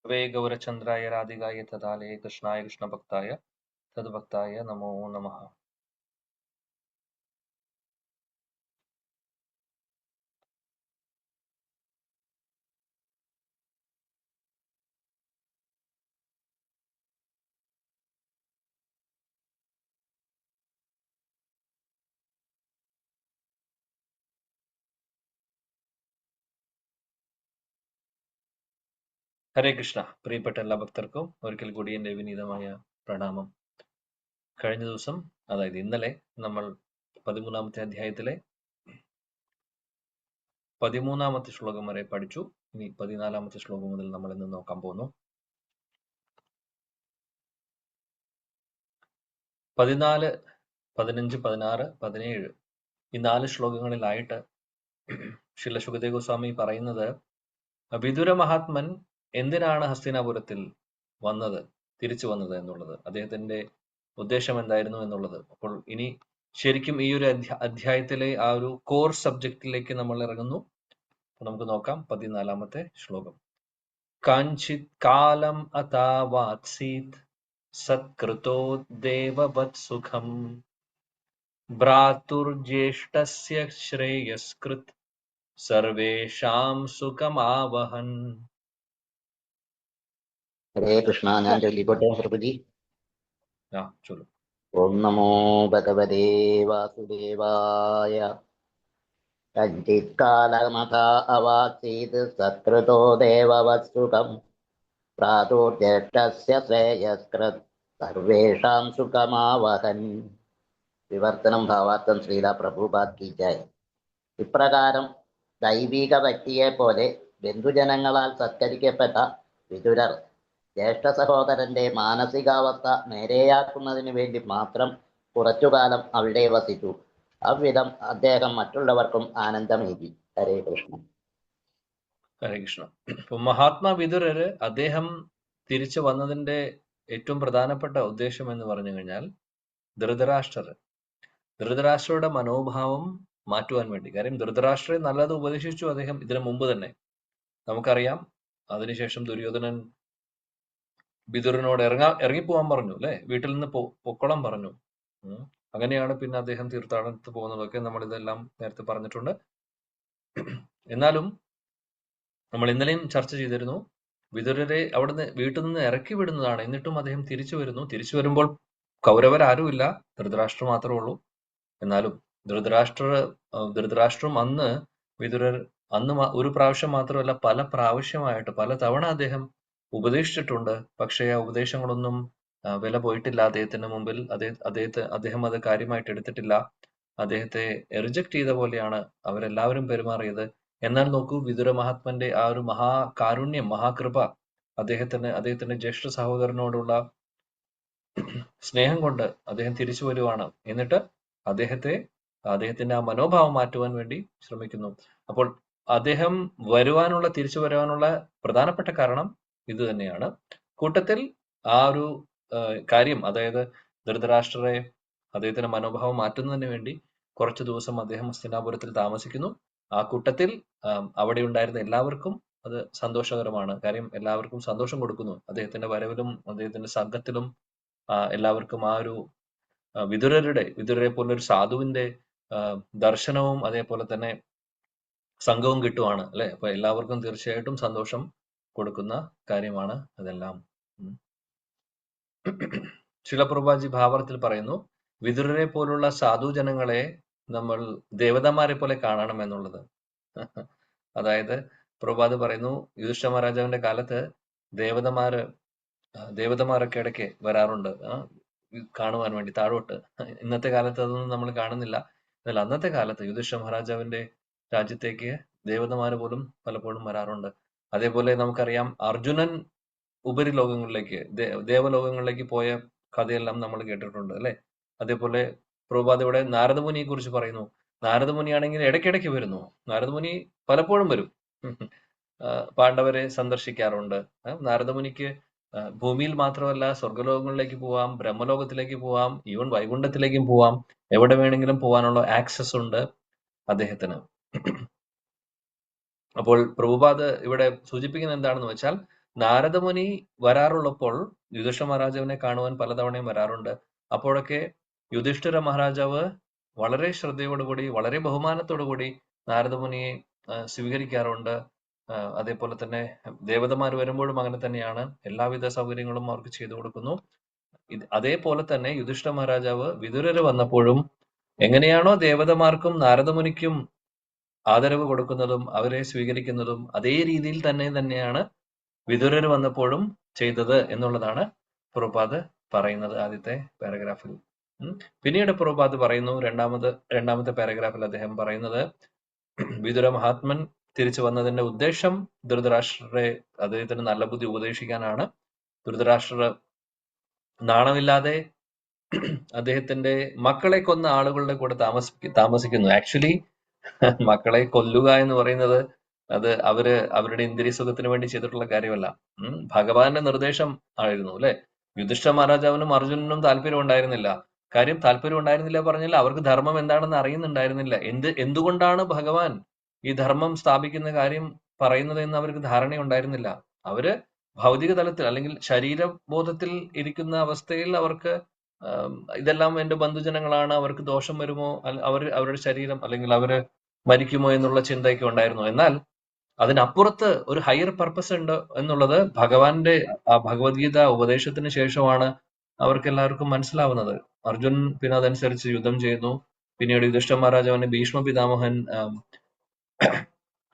वे गौरचंद्राय राधिकाय तदालये कृष्णाय कृष्णभक्ताय तद्भक्ताय नमो नमः. ഹരേ കൃഷ്ണ. പ്രിയപ്പെട്ട എല്ലാ ഭക്തർക്കും ഒരിക്കൽ കൂടി എൻ്റെ വിനീതമായ പ്രണാമം. കഴിഞ്ഞ ദിവസം, അതായത് ഇന്നലെ, നമ്മൾ 13-ാമത്തെ അധ്യായത്തിലെ 13-ാമത്തെ ശ്ലോകം വരെ പഠിച്ചു. ഇനി 14-ാമത്തെ ശ്ലോകം മുതൽ നമ്മൾ ഇന്ന് നോക്കാൻ പോകുന്നു. 14, 15, 16, 17 ഈ 4 ശ്ലോകങ്ങളിലായിട്ട് ശ്രീല ശുകദേവ് ഗോസ്വാമി പറയുന്നത് വിദുര മഹാത്മൻ എന്തിനാണ് ഹസ്തിനാപുരത്തിൽ തിരിച്ചു വന്നത് എന്നുള്ളത്, അദ്ദേഹത്തിന്റെ ഉദ്ദേശം എന്തായിരുന്നു എന്നുള്ളത്. അപ്പോൾ ഇനി ശരിക്കും ഈ ഒരു അധ്യായത്തിലെ ആ ഒരു കോർ സബ്ജക്റ്റിലേക്ക് നമ്മൾ ഇറങ്ങുന്നു. നമുക്ക് നോക്കാം 14-ാമത്തെ ശ്ലോകം. കാഞ്ചിത് കാലം അതാവാത്സീത് സത്കൃതോ ദേവവത് സുഖം ഭ്രാതുർജ്യേഷ്ഠസ്യ ശ്രേയസ്കൃത് സർവേഷാം സുഖമാവഹൻ. ഹരേ കൃഷ്ണ. ഞാൻ ചൊല്ലിക്കോട്ടെ പ്രഭുജി. ചൊല്ലു. ഓം നമോ ഭഗവതേ വാസുദേവായ. കഞ്ചിത് കാലമഥാ അവാസീത് സത്കൃതോ ദേവവത്സുഖം പ്രാതുർജ്യേഷ്ഠസ്യ ശ്രേയസ്കൃത് സർവേഷാം സുഖമാവഹൻ. വിവർത്തനം ഭാവാർത്ഥം ശ്രീല പ്രഭുപാദ് കി ജയ്. ഇപ്രകാരം ദൈവിക വ്യക്തിയെ പോലെ ബന്ധുജനങ്ങളാൽ സത്കരിക്കപ്പെട്ട വിതുരർ ജ്യേഷ്ഠ സഹോദരന്റെ മാനസികാവസ്ഥ നേരെയാക്കുന്നതിന് വേണ്ടി മാത്രം കുറച്ചുകാലം അവിടെ വസിച്ചു. അவ்விധം അദ്ദേഹം മറ്റുള്ളവർക്കും ആനന്ദമേകി. ഹരേ കൃഷ്ണ. ഹരേ കൃഷ്ണ. മഹാത്മാ വിതുരര് അദ്ദേഹം തിരിച്ചു വന്നതിന്റെ ഏറ്റവും പ്രധാനപ്പെട്ട ഉദ്ദേശം എന്ന് പറഞ്ഞു കഴിഞ്ഞാൽ ധൃതരാഷ്ട്രയുടെ മനോഭാവം മാറ്റുവാൻ വേണ്ടി. കാര്യം ധൃതരാഷ്ട്രയെ നല്ലത് ഉപദേശിച്ചു അദ്ദേഹം ഇതിനു മുമ്പ് തന്നെ, നമുക്കറിയാം. അതിനുശേഷം ദുര്യോധനൻ വിതുരനോട് ഇറങ്ങിപ്പോവാൻ പറഞ്ഞു, അല്ലെ, വീട്ടിൽ നിന്ന് പൊക്കോളം പറഞ്ഞു. അങ്ങനെയാണ് പിന്നെ അദ്ദേഹം തീർത്ഥാടനത്ത് പോകുന്നതൊക്കെ നമ്മൾ ഇതെല്ലാം നേരത്തെ പറഞ്ഞിട്ടുണ്ട്. എന്നാലും നമ്മൾ ഇന്നലെയും ചർച്ച ചെയ്തിരുന്നു, വിതുരരെ അവിടുന്ന് വീട്ടിൽ നിന്ന് ഇറക്കി വിടുന്നതാണ്. എന്നിട്ടും അദ്ദേഹം തിരിച്ചു വരുന്നു. തിരിച്ചു വരുമ്പോൾ കൗരവരാരുമില്ല, ധൃതരാഷ്ട്രം മാത്രമേ ഉള്ളൂ. എന്നാലും ധൃതരാഷ്ട്രം വിതുരർ ഒരു പ്രാവശ്യം മാത്രമല്ല, പല പ്രാവശ്യമായിട്ട് പല തവണ അദ്ദേഹം ഉപദേശിച്ചിട്ടുണ്ട്. പക്ഷേ ആ ഉപദേശങ്ങളൊന്നും വില പോയിട്ടില്ല അദ്ദേഹത്തിന്റെ മുമ്പിൽ. അദ്ദേഹം അത് കാര്യമായിട്ട് എടുത്തിട്ടില്ല. അദ്ദേഹത്തെ റിജക്ട് ചെയ്ത പോലെയാണ് അവരെല്ലാവരും പെരുമാറിയത്. എന്നാൽ നോക്കൂ, വിതുര മഹാത്മന്റെ ആ ഒരു മഹാകാരുണ്യം, മഹാകൃപ, അദ്ദേഹത്തിന്റെ ജ്യേഷ്ഠ സഹോദരനോടുള്ള സ്നേഹം കൊണ്ട് അദ്ദേഹം തിരിച്ചു വരുവാണ്. എന്നിട്ട് അദ്ദേഹത്തിന്റെ ആ മനോഭാവം മാറ്റുവാൻ വേണ്ടി ശ്രമിക്കുന്നു. അപ്പോൾ അദ്ദേഹം തിരിച്ചു വരുവാനുള്ള പ്രധാനപ്പെട്ട കാരണം ഇത് തന്നെയാണ്. കൂട്ടത്തിൽ ആ ഒരു കാര്യം, അതായത് ധൃതരാഷ്ട്രരെ അദ്ദേഹത്തിന്റെ മനോഭാവം മാറ്റുന്നതിന് വേണ്ടി കുറച്ചു ദിവസം അദ്ദേഹം ഹസ്തിനാപുരത്തിൽ താമസിക്കുന്നു. ആ കൂട്ടത്തിൽ അവിടെ ഉണ്ടായിരുന്ന എല്ലാവർക്കും അത് സന്തോഷകരമാണ്. കാര്യം എല്ലാവർക്കും സന്തോഷം കൊടുക്കുന്നു. അദ്ദേഹത്തിന്റെ വരവിലും അദ്ദേഹത്തിന്റെ സംഘത്തിലും എല്ലാവർക്കും ആ ഒരു വിതുരരെ പോലൊരു സാധുവിന്റെ ദർശനവും അതേപോലെ തന്നെ സംഘവും കിട്ടുവാണ്, അല്ലെ. അപ്പൊ എല്ലാവർക്കും തീർച്ചയായിട്ടും സന്തോഷം കൊടുക്കുന്ന കാര്യമാണ് അതെല്ലാം. ശിലപ്രഭുപാദി ഭാവാർത്ഥത്തിൽ പറയുന്നു, വിതുരരെ പോലുള്ള സാധുജനങ്ങളെ നമ്മൾ ദേവതമാരെ പോലെ കാണണം എന്നുള്ളത്. അതായത് പ്രഭുപാദ് പറയുന്നു, യുധിഷ്ഠിര മഹാരാജാവിന്റെ കാലത്ത് ദേവതമാരൊക്കെ ഇടയ്ക്ക് വരാറുണ്ട് കാണുവാൻ വേണ്ടി താഴോട്ട്. ഇന്നത്തെ കാലത്ത് അതൊന്നും നമ്മൾ കാണുന്നില്ല. എന്നാൽ അന്നത്തെ കാലത്ത് യുധിഷ്ഠിര മഹാരാജാവിന്റെ രാജ്യത്തേക്ക് ദേവതമാര് പോലും പലപ്പോഴും വരാറുണ്ട്. അതേപോലെ നമുക്കറിയാം, അർജുനൻ ഉപരിലോകങ്ങളിലേക്ക്, ദേവലോകങ്ങളിലേക്ക് പോയ കഥയെല്ലാം നമ്മൾ കേട്ടിട്ടുണ്ട്, അല്ലെ. അതേപോലെ പ്രഭുപാദ് ഇവിടെ നാരദമുനിയെ കുറിച്ച് പറയുന്നു. നാരദമുനിയാണെങ്കിൽ ഇടയ്ക്കിടയ്ക്ക് വരുന്നു. നാരദമുനി പലപ്പോഴും വരും, പാണ്ഡവരെ സന്ദർശിക്കാറുണ്ട്. നാരദമുനിക്ക് ഭൂമിയിൽ മാത്രമല്ല, സ്വർഗലോകങ്ങളിലേക്ക് പോവാം, ബ്രഹ്മലോകത്തിലേക്ക് പോവാം, ഈവൻ വൈകുണ്ഠത്തിലേക്കും പോവാം. എവിടെ വേണമെങ്കിലും പോവാനുള്ള ആക്സസ് ഉണ്ട് അദ്ദേഹത്തിന്. അപ്പോൾ പ്രഭുപാദ് ഇവിടെ സൂചിപ്പിക്കുന്നത് എന്താണെന്ന് വെച്ചാൽ, നാരദമുനി വരാറുള്ളപ്പോൾ യുധിഷ്ഠിര മഹാരാജാവിനെ കാണുവാൻ പലതവണയും വരാറുണ്ട്. അപ്പോഴൊക്കെ യുധിഷ്ഠിര മഹാരാജാവ് വളരെ ശ്രദ്ധയോടുകൂടി വളരെ ബഹുമാനത്തോടുകൂടി നാരദമുനിയെ സ്വീകരിക്കാറുണ്ട്. അതേപോലെ തന്നെ ദേവതമാർ വരുമ്പോഴും അങ്ങനെ തന്നെയാണ്. എല്ലാവിധ സൗകര്യങ്ങളും അവർക്ക് ചെയ്തു കൊടുക്കുന്നു. അതേപോലെ തന്നെ യുധിഷ്ഠിര മഹാരാജാവ് വിതുരര് വന്നപ്പോഴും എങ്ങനെയാണോ ദേവതമാർക്കും നാരദമുനിക്കും ആദരവ് കൊടുക്കുന്നതും അവരെ സ്വീകരിക്കുന്നതും അതേ രീതിയിൽ തന്നെയാണ് വിതുരര് വന്നപ്പോഴും ചെയ്തത് എന്നുള്ളതാണ് പ്രഭുപാദ് പറയുന്നത് ആദ്യത്തെ പാരഗ്രാഫിൽ. പിന്നീട് പ്രഭുപാദ് പറയുന്നു രണ്ടാമത്തെ പാരഗ്രാഫിൽ അദ്ദേഹം പറയുന്നത് വിതുര മഹാത്മൻ തിരിച്ചു വന്നതിന്റെ ഉദ്ദേശം ധൃതരാഷ്ട്രരെ അദ്ദേഹത്തിന് നല്ല ബുദ്ധി ഉപദേശിക്കാനാണ്. ധൃതരാഷ്ട്രർ നാണമില്ലാതെ അദ്ദേഹത്തിന്റെ മക്കളെ കൊന്ന ആളുകളുടെ കൂടെ താമസിക്കുന്നു. ആക്ച്വലി മക്കളെ കൊല്ലുക എന്ന് പറയുന്നത് അത് അവരുടെ ഇന്ദ്രിയ സുഖത്തിന് വേണ്ടി ചെയ്തിട്ടുള്ള കാര്യമല്ല. ഭഗവാന്റെ നിർദ്ദേശം ആയിരുന്നു അല്ലെ. യുധിഷ്ഠിര മഹാരാജാവിനും അർജുനനും താല്പര്യം ഉണ്ടായിരുന്നില്ല. താല്പര്യം ഉണ്ടായിരുന്നില്ല പറഞ്ഞാൽ അവർക്ക് ധർമ്മം എന്താണെന്ന് അറിയുന്നുണ്ടായിരുന്നില്ല. എന്തുകൊണ്ടാണ് ഭഗവാൻ ഈ ധർമ്മം സ്ഥാപിക്കുന്ന കാര്യം പറയുന്നത് എന്ന് അവർക്ക് ധാരണയുണ്ടായിരുന്നില്ല. അവര് ഭൗതിക തലത്തിൽ അല്ലെങ്കിൽ ശരീരബോധത്തിൽ ഇരിക്കുന്ന അവസ്ഥയിൽ അവർക്ക് ഇതെല്ലാം എന്റെ ബന്ധുജനങ്ങളാണ്, അവർക്ക് ദോഷം വരുമോ, അവരുടെ ശരീരം അല്ലെങ്കിൽ അവര് മരിക്കുമോ എന്നുള്ള ചിന്തയൊക്കെ ഉണ്ടായിരുന്നു. എന്നാൽ അതിനപ്പുറത്ത് ഒരു ഹയർ പർപ്പസ് ഉണ്ട് എന്നുള്ളത് ഭഗവാന്റെ ആ ഭഗവത്ഗീത ഉപദേശത്തിന് ശേഷമാണ് അവർക്ക് എല്ലാവർക്കും മനസ്സിലാവുന്നത്. അർജുൻ പിന്നെ അതനുസരിച്ച് യുദ്ധം ചെയ്യുന്നു. പിന്നീട് യുധിഷ്ഠിര മഹാരാജാവിനെ ഭീഷ്മ പിതാമഹൻ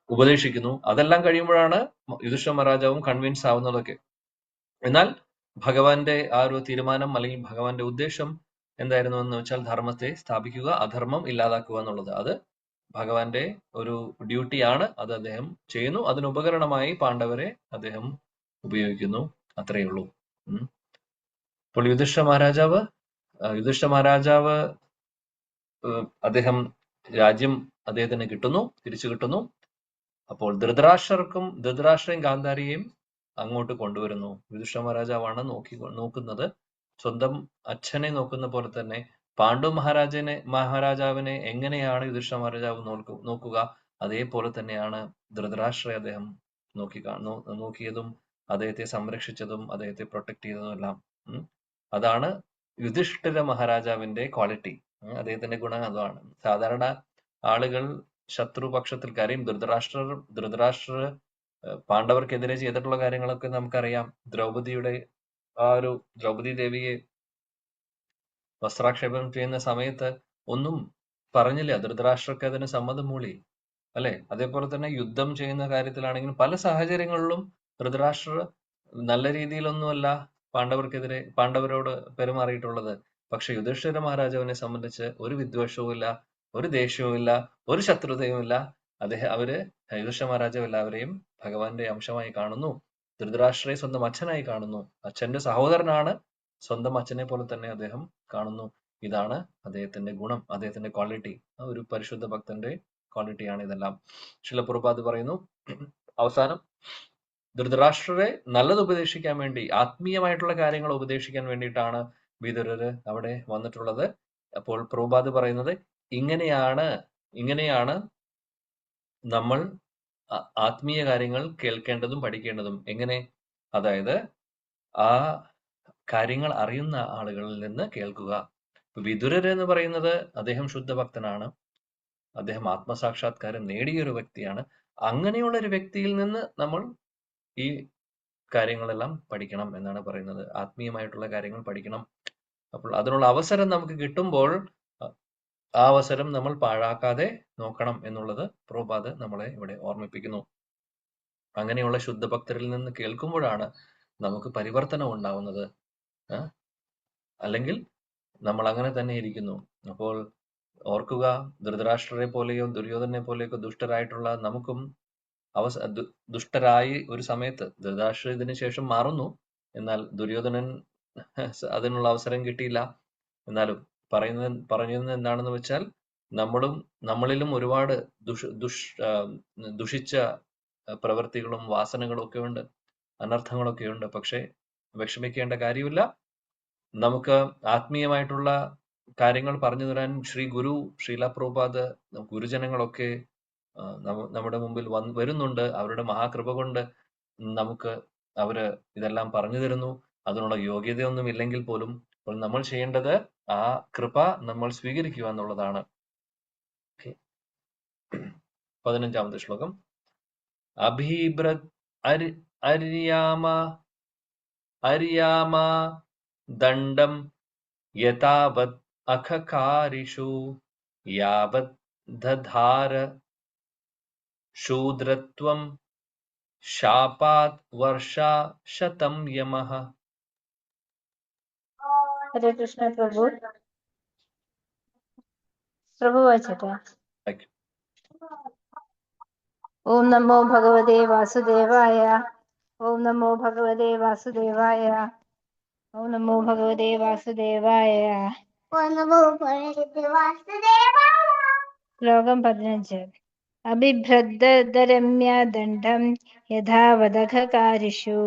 ഉപദേശിക്കുന്നു. അതെല്ലാം കഴിയുമ്പോഴാണ് യുധിഷ്ഠിര മഹാരാജാവും കൺവിൻസ് ആവുന്നതൊക്കെ. എന്നാൽ ഭഗവാന്റെ ആ ഒരു തീരുമാനം അല്ലെങ്കിൽ ഭഗവാന്റെ ഉദ്ദേശം എന്തായിരുന്നു എന്ന് വെച്ചാൽ ധർമ്മത്തെ സ്ഥാപിക്കുക, അധർമ്മം ഇല്ലാതാക്കുക എന്നുള്ളത്. അത് ഭഗവാന്റെ ഒരു ഡ്യൂട്ടിയാണ്. അത് അദ്ദേഹം ചെയ്യുന്നു. അതിന് ഉപകരണമായി പാണ്ഡവരെ അദ്ദേഹം ഉപയോഗിക്കുന്നു. അത്രയേ ഉള്ളൂ. അപ്പോൾ യുധിഷ്ഠിര മഹാരാജാവ് അദ്ദേഹം രാജ്യം അദ്ദേഹത്തിന് തിരിച്ചു കിട്ടുന്നു. അപ്പോൾ ധൃതരാഷ്ട്രയും ഗാന്ധാരിയെയും അങ്ങോട്ട് കൊണ്ടുവരുന്നു. യുധിഷ്ഠിര മഹാരാജാവാണ് നോക്കുന്നത്. സ്വന്തം അച്ഛനെ നോക്കുന്ന പോലെ തന്നെ പാണ്ഡു മഹാരാജാവിനെ എങ്ങനെയാണ് യുധിഷ്ഠിര മഹാരാജാവ് നോക്കുക, അതേപോലെ തന്നെയാണ് ധൃതരാഷ്ട്രയെ അദ്ദേഹം നോക്കിയതും അദ്ദേഹത്തെ സംരക്ഷിച്ചതും അദ്ദേഹത്തെ പ്രൊട്ടക്ട് ചെയ്തതും എല്ലാം. അതാണ് യുധിഷ്ഠിര മഹാരാജാവിന്റെ ക്വാളിറ്റി. അദ്ദേഹത്തിന്റെ ഗുണം അതാണ്. സാധാരണ ആളുകൾ ശത്രുപക്ഷത്തിൽ കാര്യം ധൃതരാഷ്ട്രർ പാണ്ഡവർക്കെതിരെ ചെയ്തിട്ടുള്ള കാര്യങ്ങളൊക്കെ നമുക്കറിയാം. ദ്രൗപദി ദേവിയെ വസ്ത്രാക്ഷേപം ചെയ്യുന്ന സമയത്ത് ഒന്നും പറഞ്ഞില്ല. ധൃതരാഷ്ട്രക്ക് അതിന് സമ്മതം മൂളി അല്ലെ. അതേപോലെ തന്നെ യുദ്ധം ചെയ്യുന്ന കാര്യത്തിലാണെങ്കിലും പല സാഹചര്യങ്ങളിലും ധൃതരാഷ്ട്രർ നല്ല രീതിയിലൊന്നുമല്ല പാണ്ഡവരോട് പെരുമാറിയിട്ടുള്ളത്. പക്ഷെ യുധിഷ്ഠിര മഹാരാജാവിനെ സംബന്ധിച്ച് ഒരു വിദ്വേഷവും ഇല്ല, ഒരു ദേഷ്യവും ഇല്ല, ഒരു ശത്രുതയും ഇല്ല. യുധിഷ്ഠിര മഹാരാജാവ് എല്ലാവരെയും ഭഗവാന്റെ അംശമായി കാണുന്നു. ധൃതരാഷ്ട്രയെ സ്വന്തം അച്ഛനായി കാണുന്നു. അച്ഛന്റെ സഹോദരനാണ്. സ്വന്തം അച്ഛനെ പോലെ തന്നെ അദ്ദേഹം കാണുന്നു. ഇതാണ് അദ്ദേഹത്തിന്റെ ഗുണം, അദ്ദേഹത്തിന്റെ ക്വാളിറ്റി. ഒരു പരിശുദ്ധ ഭക്തന്റെ ക്വാളിറ്റിയാണ് ഇതെല്ലാം. ശ്രീല പ്രഭുപാദ് പറയുന്നു അവസാനം ധൃതരാഷ്ട്രരെ നല്ലത് ഉപദേശിക്കാൻ വേണ്ടി, ആത്മീയമായിട്ടുള്ള കാര്യങ്ങൾ ഉപദേശിക്കാൻ വേണ്ടിയിട്ടാണ് വിതുരര് അവിടെ വന്നിട്ടുള്ളത്. അപ്പോൾ പ്രഭുപാദ് പറയുന്നത് ഇങ്ങനെയാണ് നമ്മൾ ആത്മീയ കാര്യങ്ങൾ കേൾക്കേണ്ടതും പഠിക്കേണ്ടതും. എങ്ങനെ? അതായത് ആ കാര്യങ്ങൾ അറിയുന്ന ആളുകളിൽ നിന്ന് കേൾക്കുക. വിതുരര് എന്ന് പറയുന്നത് അദ്ദേഹം ശുദ്ധഭക്തനാണ്. അദ്ദേഹം ആത്മസാക്ഷാത്കാരം നേടിയ ഒരു വ്യക്തിയാണ്. അങ്ങനെയുള്ള ഒരു വ്യക്തിയിൽ നിന്ന് നമ്മൾ ഈ കാര്യങ്ങളെല്ലാം പഠിക്കണം എന്നാണ് പറയുന്നത്. ആത്മീയമായിട്ടുള്ള കാര്യങ്ങൾ പഠിക്കണം. അപ്പോൾ അതിനുള്ള അവസരം നമുക്ക് കിട്ടുമ്പോൾ ആ അവസരം നമ്മൾ പാഴാക്കാതെ നോക്കണം എന്നുള്ളത് പ്രഭുപാദ് നമ്മളെ ഇവിടെ ഓർമ്മിപ്പിക്കുന്നു. അങ്ങനെയുള്ള ശുദ്ധഭക്തരിൽ നിന്ന് കേൾക്കുമ്പോഴാണ് നമുക്ക് പരിവർത്തനം ഉണ്ടാവുന്നത്. അല്ലെങ്കിൽ നമ്മൾ അങ്ങനെ തന്നെ ഇരിക്കുന്നു. അപ്പോൾ ഓർക്കുക, ധൃതരാഷ്ട്രരെ പോലെയോ ദുര്യോധനെ പോലെയോ ദുഷ്ടരായിട്ടുള്ള നമുക്കും ദുഷ്ടരായി ഒരു സമയത്ത് ധൃതരാഷ്ട്ര ഇതിനു ശേഷം മാറുന്നു. എന്നാൽ ദുര്യോധനൻ അതിനുള്ള അവസരം കിട്ടിയില്ല. എന്നാലും പറയുന്നത് എന്താണെന്ന് വെച്ചാൽ നമ്മളിലും ഒരുപാട് ദുഷിച്ച പ്രവൃത്തികളും വാസനകളും ഒക്കെ ഉണ്ട്, അനർത്ഥങ്ങളൊക്കെ ഉണ്ട്. പക്ഷെ വിഷമിക്കേണ്ട കാര്യമില്ല. നമുക്ക് ആത്മീയമായിട്ടുള്ള കാര്യങ്ങൾ പറഞ്ഞു തരാൻ ശ്രീല പ്രഭുപാദ് ഗുരുജനങ്ങളൊക്കെ നമ്മുടെ മുമ്പിൽ വരുന്നുണ്ട്. അവരുടെ മഹാകൃപ കൊണ്ട് നമുക്ക് അവര് ഇതെല്ലാം പറഞ്ഞു തരുന്നു. അതിനുള്ള യോഗ്യതയൊന്നും ഇല്ലെങ്കിൽ പോലും അപ്പോൾ നമ്മൾ ചെയ്യേണ്ടത് ആ കൃപ നമ്മൾ സ്വീകരിക്കുക എന്നുള്ളതാണ്. 15ാമത്തെ ശ്ലോകം. അഭിഭ്രത് അര്യാമ ദണ്ഡം യഥാവത് അഖകാരിഷു യാവത് ദധാര ശൂദ്രത്വം ശാപാത് വർഷാ ശതം യമഃ. ഹരേ കൃഷ്ണ പ്രഭു. പ്രഭു വായിച്ചോട്ടെ. ഓം നമോ ഭഗവതേ വാസുദേവായ. ഓം നമോ ഭഗവതേ വാസുദേവായ. ഓം നമോ ഭഗവതേ വാസുദേവായ. ശ്ലോകം 15. അഭിഭ്രദ്ദരമ്യ ദണ്ഡം യഥാവദഖകാരിഷു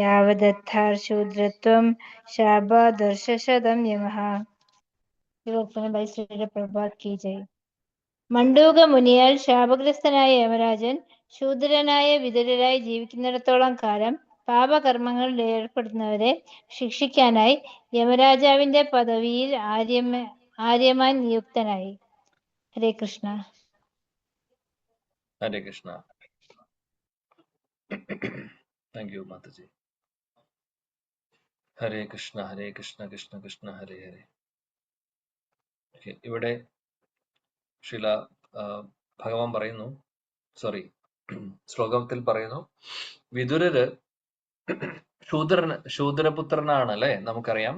യാവദത്ഥാർ ശൂദ്രത്വം ശാപാദർശശതം യമഃ. ബൈ ശ്രീ പ്രഭാത് കി ജയ്. മണ്ഡൂക മുനിയാൽ ശാപഗ്രസ്തനായ യമരാജൻ ശൂദ്രനായ വിതുരരായി ജീവിക്കുന്നിടത്തോളം കാലം പാപകർമ്മങ്ങളിൽ ഏർപ്പെടുന്നവരെ ശിക്ഷിക്കാനായി യമരാജാവിന്റെ പദവിയിൽ ആര്യമാൻ നിയുക്തനായി. ഹരേ കൃഷ്ണ. ഹരേ കൃഷ്ണ. താങ്ക് യു മാതാജി. ഹരേ കൃഷ്ണ ഹരേ കൃഷ്ണ കൃഷ്ണ കൃഷ്ണ ഹരേ ഹരേ. ഇവിടെ ശ്രീല ഭഗവാൻ പറയുന്നു, ശ്ലോകത്തിൽ പറയുന്നു, വിതുരര് ശൂദ്രപുത്രനാണ് അല്ലെ, നമുക്കറിയാം.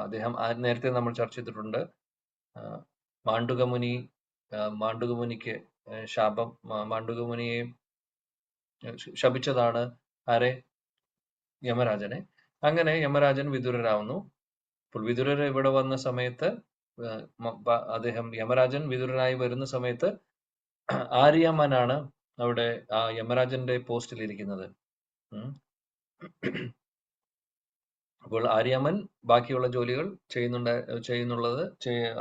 അദ്ദേഹം നേരത്തെ നമ്മൾ ചർച്ച ചെയ്തിട്ടുണ്ട്. മാണ്ഡുകമുനിക്ക് മാണ്ഡുകമുനിയെ ശപിച്ചതാണ് ആരെ? യമരാജനെ. അങ്ങനെ യമരാജൻ വിതുരരാവുന്നു. അപ്പോൾ വിതുരര് ഇവിടെ വന്ന സമയത്ത് യമരാജൻ വിതുരനായി വരുന്ന സമയത്ത് ആര്യമനാണ് അവിടെ ആ യമരാജന്റെ പോസ്റ്റിൽ ഇരിക്കുന്നത്. അപ്പോൾ ആര്യമൻ ബാക്കിയുള്ള ജോലികൾ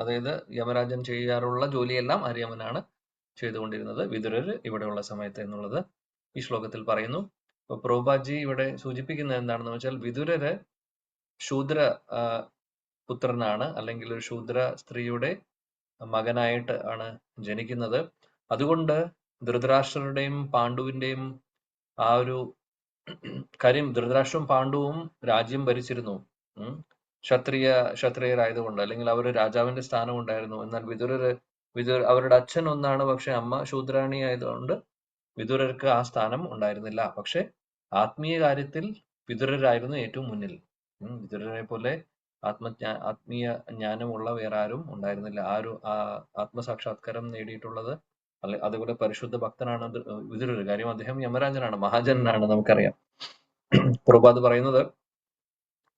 അതായത് യമരാജൻ ചെയ്യാറുള്ള ജോലിയെല്ലാം ആര്യമനാണ് ചെയ്തുകൊണ്ടിരുന്നത് വിതുരര് ഇവിടെയുള്ള സമയത്ത് എന്നുള്ളത് ഈ ശ്ലോകത്തിൽ പറയുന്നു. അപ്പൊ പ്രഭുപാദ്ജി ഇവിടെ സൂചിപ്പിക്കുന്നത് എന്താണെന്ന് വെച്ചാൽ, വിതുരര് ശൂദ്ര പുത്രനാണ്, അല്ലെങ്കിൽ ഒരു ശൂദ്ര സ്ത്രീയുടെ മകനായിട്ട് ആണ് ജനിക്കുന്നത്. അതുകൊണ്ട് ധൃതരാഷ്ട്രരുടെയും പാണ്ഡുവിന്റെയും ആ ഒരു കാര്യം, ധൃതരാഷ്ട്രവും പാണ്ഡുവും രാജ്യം ഭരിച്ചിരുന്നു, ക്ഷത്രിയരായതുകൊണ്ട്, അല്ലെങ്കിൽ അവർ രാജാവിന്റെ സ്ഥാനം ഉണ്ടായിരുന്നു. എന്നാൽ വിതുരർ അവരുടെ അച്ഛൻ ഒന്നാണ്, പക്ഷെ അമ്മ ശൂദ്രാണി ആയതുകൊണ്ട് വിതുരർക്ക് ആ സ്ഥാനം ഉണ്ടായിരുന്നില്ല. പക്ഷെ ആത്മീയ കാര്യത്തിൽ വിതുരരായിരുന്നു ഏറ്റവും മുന്നിൽ. വിതുരരെ പോലെ ആത്മീയ ജ്ഞാനമുള്ള വേറെ ആരും ഉണ്ടായിരുന്നില്ല. ആത്മസാക്ഷാത്കാരം നേടിയിട്ടുള്ളത് അതുപോലെ പരിശുദ്ധ ഭക്തനാണ് വിതുരർ. കാര്യം അദ്ദേഹം യമരാജനാണ്, മഹാജനാണ്, നമുക്കറിയാം. പ്രഭുപാദ് പറയുന്നത്,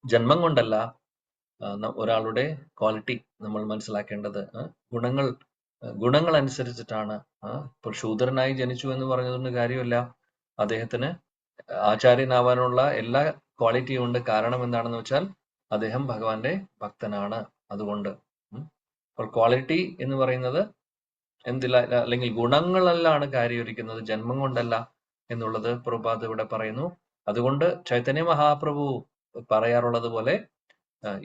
ജന്മം കൊണ്ടല്ല ഒരാളുടെ ക്വാളിറ്റി നമ്മൾ മനസ്സിലാക്കേണ്ടത്, ഗുണങ്ങൾ അനുസരിച്ചിട്ടാണ്. ഇപ്പോൾ ശൂദ്രനായി ജനിച്ചു എന്ന് പറഞ്ഞതുകൊണ്ട് കാര്യമില്ല, അദ്ദേഹത്തിന് ആചാര്യനാവാനുള്ള എല്ലാ ക്വാളിറ്റിയും ഉണ്ട്. കാരണം എന്താണെന്ന് വെച്ചാൽ അദ്ദേഹം ഭഗവാന്റെ ഭക്തനാണ്. അതുകൊണ്ട് അപ്പോൾ ക്വാളിറ്റി എന്ന് പറയുന്നത് അല്ലെങ്കിൽ ഗുണങ്ങളിലാണ് കാര്യമിരിക്കുന്നത്, ജന്മം കൊണ്ടല്ല എന്നുള്ളത് പ്രഭുപാദ് ഇവിടെ പറയുന്നു. അതുകൊണ്ട് ചൈതന്യ മഹാപ്രഭു പറയാറുള്ളത് പോലെ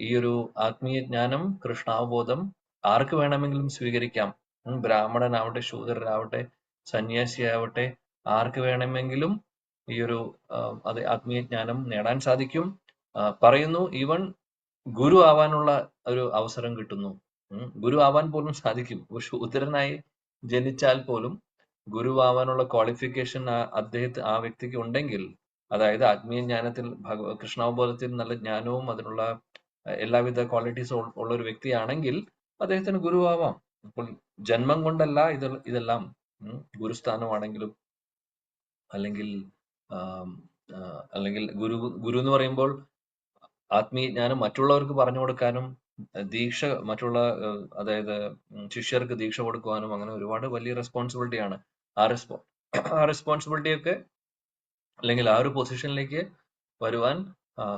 ഈ ഒരു ആത്മീയ ജ്ഞാനം, കൃഷ്ണാവബോധം ആർക്ക് വേണമെങ്കിലും സ്വീകരിക്കാം. ബ്രാഹ്മണനാവട്ടെ, ശൂദ്രനാവട്ടെ, സന്യാസിയാവട്ടെ, ആർക്ക് വേണമെങ്കിലും ഈ ഒരു ആത്മീയ ജ്ഞാനം നേടാൻ സാധിക്കും. പറയുന്നു, ഈവൻ ഗുരു ആവാനുള്ള ഒരു അവസരം കിട്ടുന്നു. ഗുരു ആവാൻ പോലും സാധിക്കും. ശൂദ്രനായി ജനിച്ചാൽ പോലും ഗുരുവാവാനുള്ള ക്വാളിഫിക്കേഷൻ ആ വ്യക്തിക്ക് ഉണ്ടെങ്കിൽ, അതായത് ആത്മീയ ജ്ഞാനത്തിൽ, കൃഷ്ണാവബോധത്തിൽ നല്ല ജ്ഞാനവും അതിനുള്ള എല്ലാവിധ ക്വാളിറ്റീസും ഉള്ള ഒരു വ്യക്തിയാണെങ്കിൽ അദ്ദേഹത്തിന് ഗുരുവാവാം. അപ്പോൾ ജന്മം കൊണ്ടല്ല ഇതെല്ലാം. ഗുരുസ്ഥാനമാണെങ്കിലും അല്ലെങ്കിൽ ഗുരു എന്ന് പറയുമ്പോൾ ആത്മീയ ജ്ഞാനം മറ്റുള്ളവർക്ക് പറഞ്ഞു കൊടുക്കാനും, ദീക്ഷ അതായത് ശിഷ്യർക്ക് ദീക്ഷ കൊടുക്കുവാനും, അങ്ങനെ ഒരുപാട് വലിയ റെസ്പോൺസിബിലിറ്റിയാണ്. ആ റെസ്പോൺസിബിലിറ്റി ഒക്കെ, അല്ലെങ്കിൽ ആ ഒരു പൊസിഷനിലേക്ക് വരുവാൻ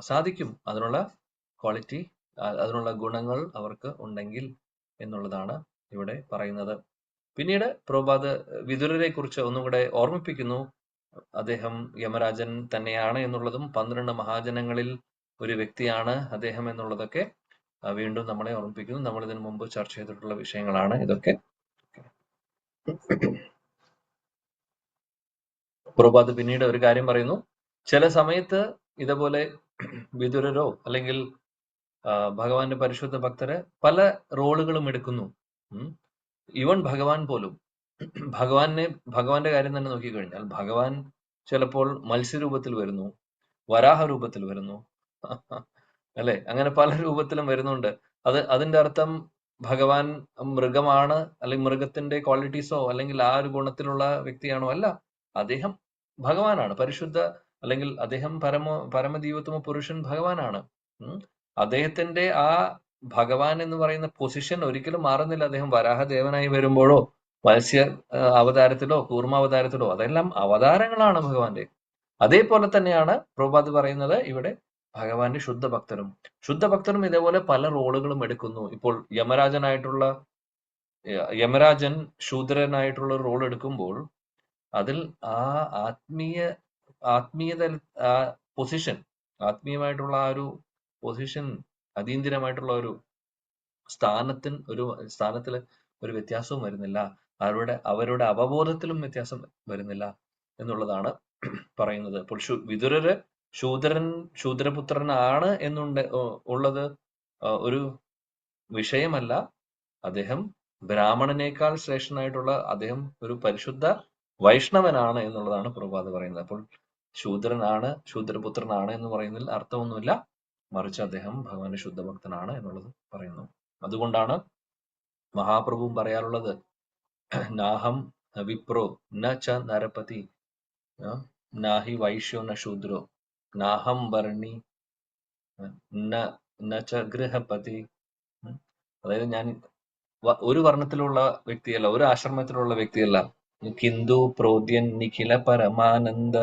സാധിക്കും, അതിനുള്ള ക്വാളിറ്റി, അതിനുള്ള ഗുണങ്ങൾ അവർക്ക് ഉണ്ടെങ്കിൽ എന്നുള്ളതാണ് ഇവിടെ പറയുന്നത്. പിന്നീട് പ്രഭുപാദ് വിതുരരെ കുറിച്ച് ഒന്നും കൂടെ ഓർമ്മിപ്പിക്കുന്നു. അദ്ദേഹം യമരാജൻ തന്നെയാണ് എന്നുള്ളതും 12 മഹാജനങ്ങളിൽ ഒരു വ്യക്തിയാണ് അദ്ദേഹം എന്നുള്ളതൊക്കെ വീണ്ടും നമ്മളെ ഓർമ്മിപ്പിക്കുന്നു. നമ്മൾ ഇതിനു മുമ്പ് ചർച്ച ചെയ്തിട്ടുള്ള വിഷയങ്ങളാണ് ഇതൊക്കെ. പ്രഭുപാദ് പിന്നീട് ഒരു കാര്യം പറയുന്നു, ചില സമയത്ത് ഇതുപോലെ വിതുരരോ അല്ലെങ്കിൽ ഭഗവാന്റെ പരിശുദ്ധ ഭക്തര് പല റോളുകളും എടുക്കുന്നു. ഈവൻ ഭഗവാൻ പോലും ഭഗവാന്റെ കാര്യം തന്നെ നോക്കിക്കഴിഞ്ഞാൽ ഭഗവാൻ ചിലപ്പോൾ മത്സ്യരൂപത്തിൽ വരുന്നു, വരാഹ രൂപത്തിൽ വരുന്നു, അല്ലെ? അങ്ങനെ പല രൂപത്തിലും വരുന്നുണ്ട്. അതിന്റെ അർത്ഥം ഭഗവാൻ മൃഗമാണ് അല്ലെങ്കിൽ മൃഗത്തിന്റെ ക്വാളിറ്റീസോ അല്ലെങ്കിൽ ആ ഒരു ഗുണത്തിലുള്ള വ്യക്തിയാണോ? അല്ല. അദ്ദേഹം ഭഗവാനാണ്, പരിശുദ്ധ അല്ലെങ്കിൽ അദ്ദേഹം പരമദൈവത്വമ പുരുഷൻ ഭഗവാനാണ്. അദ്ദേഹത്തിന്റെ ആ ഭഗവാൻ എന്ന് പറയുന്ന പൊസിഷൻ ഒരിക്കലും മാറുന്നില്ല. അദ്ദേഹം വരാഹദേവനായി വരുമ്പോഴോ മത്സ്യ അവതാരത്തിലോ കൂർമാവതാരത്തിലോ അതെല്ലാം അവതാരങ്ങളാണ് ഭഗവാന്റെ. അതേപോലെ തന്നെയാണ് പ്രഭുപാദ് പറയുന്നത് ഇവിടെ ഭഗവാന്റെ ശുദ്ധഭക്തരും ഇതേപോലെ പല റോളുകളും എടുക്കുന്നു. ഇപ്പോൾ യമരാജൻ ശൂദ്രനായിട്ടുള്ള റോൾ എടുക്കുമ്പോൾ അതിൽ ആ ആത്മീയത ആ പൊസിഷൻ, ആത്മീയമായിട്ടുള്ള ആ ഒരു പൊസിഷൻ, അതീന്ദ്രിയമായിട്ടുള്ള ഒരു സ്ഥാനത്തില് ഒരു വ്യത്യാസവും വരുന്നില്ല. അവരുടെ അവബോധത്തിലും വ്യത്യാസം വരുന്നില്ല എന്നുള്ളതാണ് പറയുന്നത്. അപ്പോൾ വിതുരര് ശൂദ്രപുത്രനാണ് ഉള്ളത് ഒരു വിഷയമല്ല. അദ്ദേഹം ബ്രാഹ്മണനേക്കാൾ ശ്രേഷ്ഠനായിട്ടുള്ള അദ്ദേഹം ഒരു പരിശുദ്ധ വൈഷ്ണവനാണ് എന്നുള്ളതാണ് പ്രഭുപാദ് പറയുന്നത്. അപ്പോൾ ശൂദ്രപുത്രനാണ് എന്ന് പറയുന്നതിൽ അർത്ഥമൊന്നുമില്ല, മറിച്ച് അദ്ദേഹം ഭഗവാന്റെ ശുദ്ധഭക്തനാണ് എന്നുള്ളത് പറയുന്നു. അതുകൊണ്ടാണ് മഹാപ്രഭുവും പറയാറുള്ളത്, നാഹം വിപ്രോ ന ച നരപതി നാഹി വൈശ്യോ ന ശൂദ്രോ നാഹം വർണ്ണി ന ച ഗൃഹപതി. അതായത് ഞാൻ ഒരു വർണ്ണത്തിലുള്ള വ്യക്തിയല്ല, ഒരു ആശ്രമത്തിലുള്ള വ്യക്തിയല്ല. കിന്ദു പ്രോദ്യൻ നിഖില പരമാനന്ദ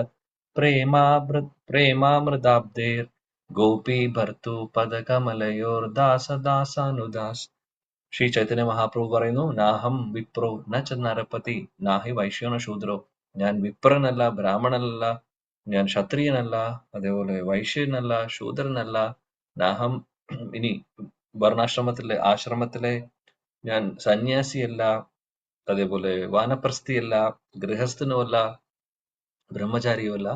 പ്രേമാമൃതാബ്ദേർ ഗോപി ഭർത്തു പദകമലയോർ ദാസദാസാനുദാസ്. ശ്രീ ചൈതന്യ മഹാപ്രഭു പറയുന്നു, നാഹം വിപ്രോ ന ച നരപതി നാഹി വൈശ്യോ ന ശൂദ്രോ. ഞാൻ വിപ്രനല്ല, ബ്രാഹ്മണനല്ല, ഞാൻ ക്ഷത്രിയനല്ല, അതേപോലെ വൈശ്യനല്ല, ശൂദ്രനല്ല. നാഹം ഇനി ആശ്രമത്തിലെ ഞാൻ സന്യാസിയല്ല, അതേപോലെ വാനപ്രസ്ഥിയല്ല, ഗൃഹസ്ഥനുമല്ല, ബ്രഹ്മചാരിയുമല്ല.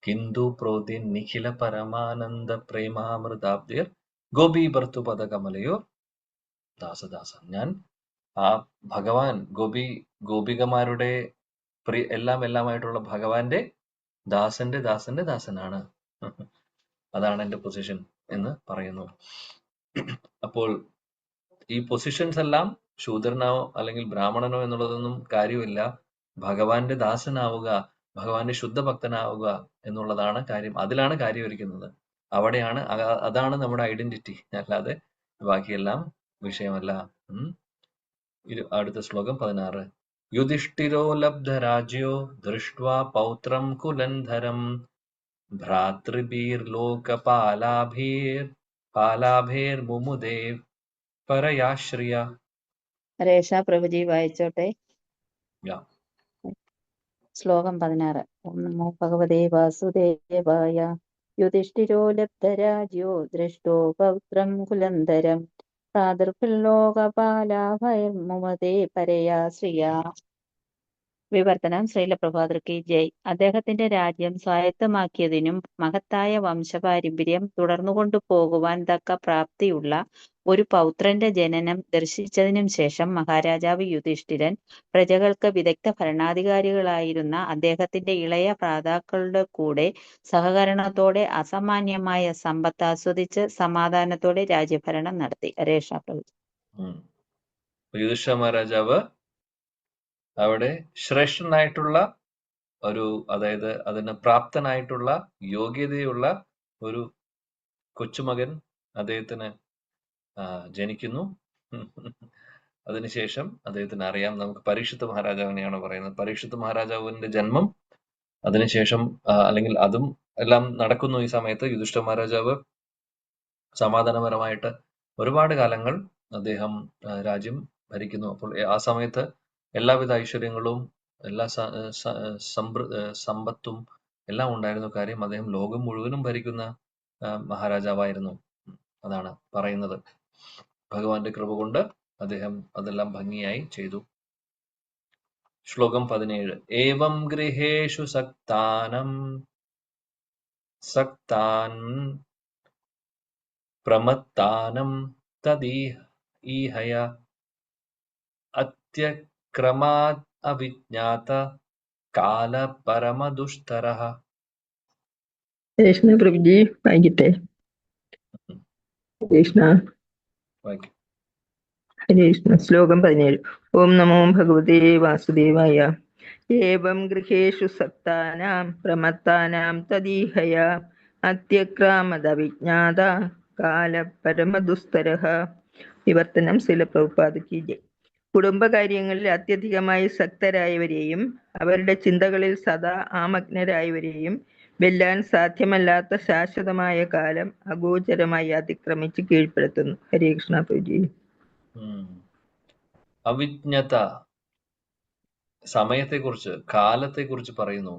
ഹിന്ദു പ്രോദ്യൻ നിഖില പരമാനന്ദ പ്രേമാമൃതാബ്ദിർ ഗോപി ഭർത്തു പദകമലയോ ദാസദാസൻ. ഞാൻ ആ ഭഗവാൻ ഗോപികമാരുടെ എല്ലാമായിട്ടുള്ള ഭഗവാന്റെ ദാസനാണ്. അതാണ് എന്റെ പൊസിഷൻ എന്ന് പറയുന്നു. അപ്പോൾ ഈ പൊസിഷൻസ് എല്ലാം ശൂദ്രനോ അല്ലെങ്കിൽ ബ്രാഹ്മണനോ എന്നുള്ളതൊന്നും കാര്യമില്ല. ഭഗവാന്റെ ദാസനാവുക, ഭഗവാന്റെ ശുദ്ധഭക്തനാവുക എന്നുള്ളതാണ് കാര്യം. അതിലാണ് കാര്യം ഇരിക്കുന്നത്. അതാണ് നമ്മുടെ ഐഡന്റിറ്റി, അല്ലാതെ ബാക്കിയെല്ലാം വിഷയമല്ല. അടുത്ത ശ്ലോകം 16. യുധിഷ്ഠിരോ ലബ്ധരാജ്യോ ദൃഷ്ട്വാ പൗത്രം കുലന്ധരം ഭ്രാതൃഭിർലോകപാലാഭിർമുമുദേവ് പരയാശ്രിയ. രേഷ പ്രഭുജി വായിച്ചോട്ടെ. ശ്ലോകം 16. ഓം നമോ ഭഗവതേ വാസുദേവായ. യുധിഷ്ഠിരോ ലബ്ധരാജ്യോ ദൃഷ്ടോ പൗത്രം കുലന്ധരം പ്രാതൃഭിർലോകപാലാഭൈർമുമതേ പരയാശ്രിയ. വിവർത്തനം. ശ്രീല പ്രഭാതൃക്ക് ജയ്. അദ്ദേഹത്തിന്റെ രാജ്യം സ്വായത്തമാക്കിയതിനും മഹത്തായ വംശപാരമ്പര്യം തുടർന്നുകൊണ്ടു പോകുവാൻ തക്ക പ്രാപ്തിയുള്ള ഒരു പൗത്രന്റെ ജനനം ദർശിച്ചതിനും ശേഷം മഹാരാജാവ് യുധിഷ്ഠിരൻ പ്രജകൾക്ക് വിദഗ്ധ ഭരണാധികാരികളായിരുന്ന അദ്ദേഹത്തിന്റെ ഇളയ ഭ്രാതാക്കളുടെ കൂടെ സഹകരണത്തോടെ അസാമാന്യമായ സമ്പത്ത് ആസ്വദിച്ച് സമാധാനത്തോടെ രാജ്യഭരണം നടത്തി. രേഷ പ്രഭു. യുധിഷ്ഠിര മഹാരാജാവ് അവിടെ ശ്രേഷ്ഠനായിട്ടുള്ള അതായത് അതിന് പ്രാപ്തനായിട്ടുള്ള യോഗ്യതയുള്ള ഒരു കൊച്ചുമകൻ അദ്ദേഹത്തിന് ജനിക്കുന്നു. അതിനുശേഷം അദ്ദേഹത്തിന് അറിയാം, നമുക്ക് പരീക്ഷിത് മഹാരാജാവിനെയാണ് പറയുന്നത്. പരീക്ഷിത് മഹാരാജാവിന്റെ ജന്മം, അതിനുശേഷം അല്ലെങ്കിൽ അതും എല്ലാം നടക്കുന്നു. ഈ സമയത്ത് യുധിഷ്ഠിര മഹാരാജാവ് സമാധാനപരമായിട്ട് ഒരുപാട് കാലങ്ങൾ അദ്ദേഹം രാജ്യം ഭരിക്കുന്നു. അപ്പോൾ ആ സമയത്ത് എല്ലാവിധ ഐശ്വര്യങ്ങളും എല്ലാ സമ്പത്തും എല്ലാം ഉണ്ടായിരുന്നു. കാര്യം അദ്ദേഹം ലോകം മുഴുവനും ഭരിക്കുന്ന മഹാരാജാവായിരുന്നു. അതാണ് പറയുന്നത്. ഭഗവാന്റെ കൃപ കൊണ്ട് അദ്ദേഹം അതെല്ലാം ഭംഗിയായി ചെയ്തു. ശ്ലോകം 17. ഏവം ഗൃഹേഷു സക്താൻ പ്രമത്താനം തദീഹയ അത്യക്രമാത് അവിജ്ഞാത കാല പരമദുഷ്തരഃ. കൃഷ്ണ പ്രഭുജി വായിക്കട്ടെ. കൃഷ്ണ വായിക്കും. ഹരേ കൃഷ്ണ. ശ്ലോകം 17. ഓം നമോ ഭഗവതേ വാസുദേവായ. ഏവം ഗൃഹേഷു സക്താനാം പ്രമത്താനാം തദീഹയ അത്യക്രാമദവിജ്ഞാത കാല പരമദുസ്തരഃ. വിവർത്തനം ശ്രീല പ്രഭുപാദ കി ജയ്. കുടുംബകാര്യങ്ങളിൽ അത്യധികമായി സക്തരായവരെയും അവരുടെ ചിന്തകളിൽ സദാ ആമഗ്നരായവരെയും വെല്ലാൻ സാധ്യമല്ലാത്ത ശാശ്വതമായ കാലം അഗോചരമായി അതിക്രമിച്ച് കീഴ്പ്പെടുത്തുന്നു. ഹരേ കൃഷ്ണ പ്രഭുജി. അവിജ്ഞത സമയത്തെക്കുറിച്ച്, കാലത്തെക്കുറിച്ച് പറയുന്നു.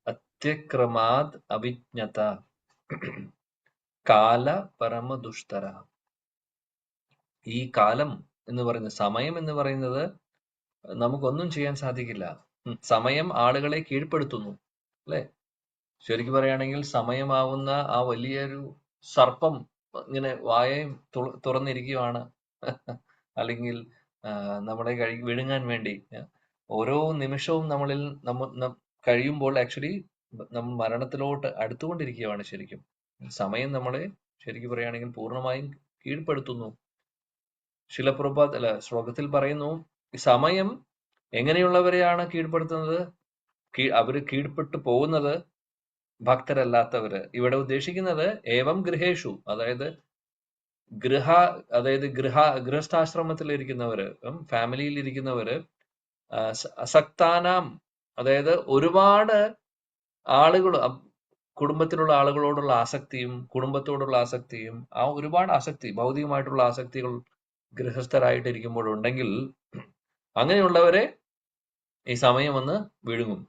അത്യക്രമാത് അവിജ്ഞത കാല പരമദുഷ്തര. ഈ കാലം എന്ന് പറയുന്നത്, സമയം എന്ന് പറയുന്നത് നമുക്കൊന്നും ചെയ്യാൻ സാധിക്കില്ല. സമയം ആളുകളെ കീഴ്പ്പെടുത്തുന്നു, അല്ലെ? ശരിക്കും പറയുകയാണെങ്കിൽ സമയമാവുന്ന ആ വലിയൊരു സർപ്പം ഇങ്ങനെ വായയും തുറന്നിരിക്കുകയാണ്. അല്ലെങ്കിൽ നമ്മളെ വിഴുങ്ങാൻ വേണ്ടി ഓരോ നിമിഷവും നമ്മളിൽ കഴിയുമ്പോൾ ആക്ച്വലി നമ്മൾ മരണത്തിലോട്ട് അടുത്തുകൊണ്ടിരിക്കുകയാണ്. ശരിക്കും സമയം നമ്മളെ ശരിക്കും പറയുകയാണെങ്കിൽ പൂർണ്ണമായും കീഴ്പ്പെടുത്തുന്നു. ശ്ലോകത്തിൽ പറയുന്നു, ഈ സമയം എങ്ങനെയുള്ളവരെയാണ് കീഴ്പ്പെടുത്തുന്നത്? അവര് കീഴ്പ്പെട്ടു പോകുന്നത് ഭക്തരല്ലാത്തവര്. ഇവിടെ ഉദ്ദേശിക്കുന്നത് ഏവം ഗൃഹേഷു, അതായത് ഗൃഹസ്ഥാശ്രമത്തിൽ ഇരിക്കുന്നവര്, ഫാമിലിയിൽ ഇരിക്കുന്നവര്, സക്താനാം, അതായത് ഒരുപാട് ആളുകൾ, കുടുംബത്തിലുള്ള ആളുകളോടുള്ള ആസക്തിയും കുടുംബത്തോടുള്ള ആസക്തിയും ആ ഒരുപാട് ആസക്തി, ഭൗതികമായിട്ടുള്ള ആസക്തികൾ ഗൃഹസ്ഥരായിട്ടിരിക്കുമ്പോഴുണ്ടെങ്കിൽ അങ്ങനെയുള്ളവരെ ഈ സമയം വന്ന് വിഴുങ്ങും.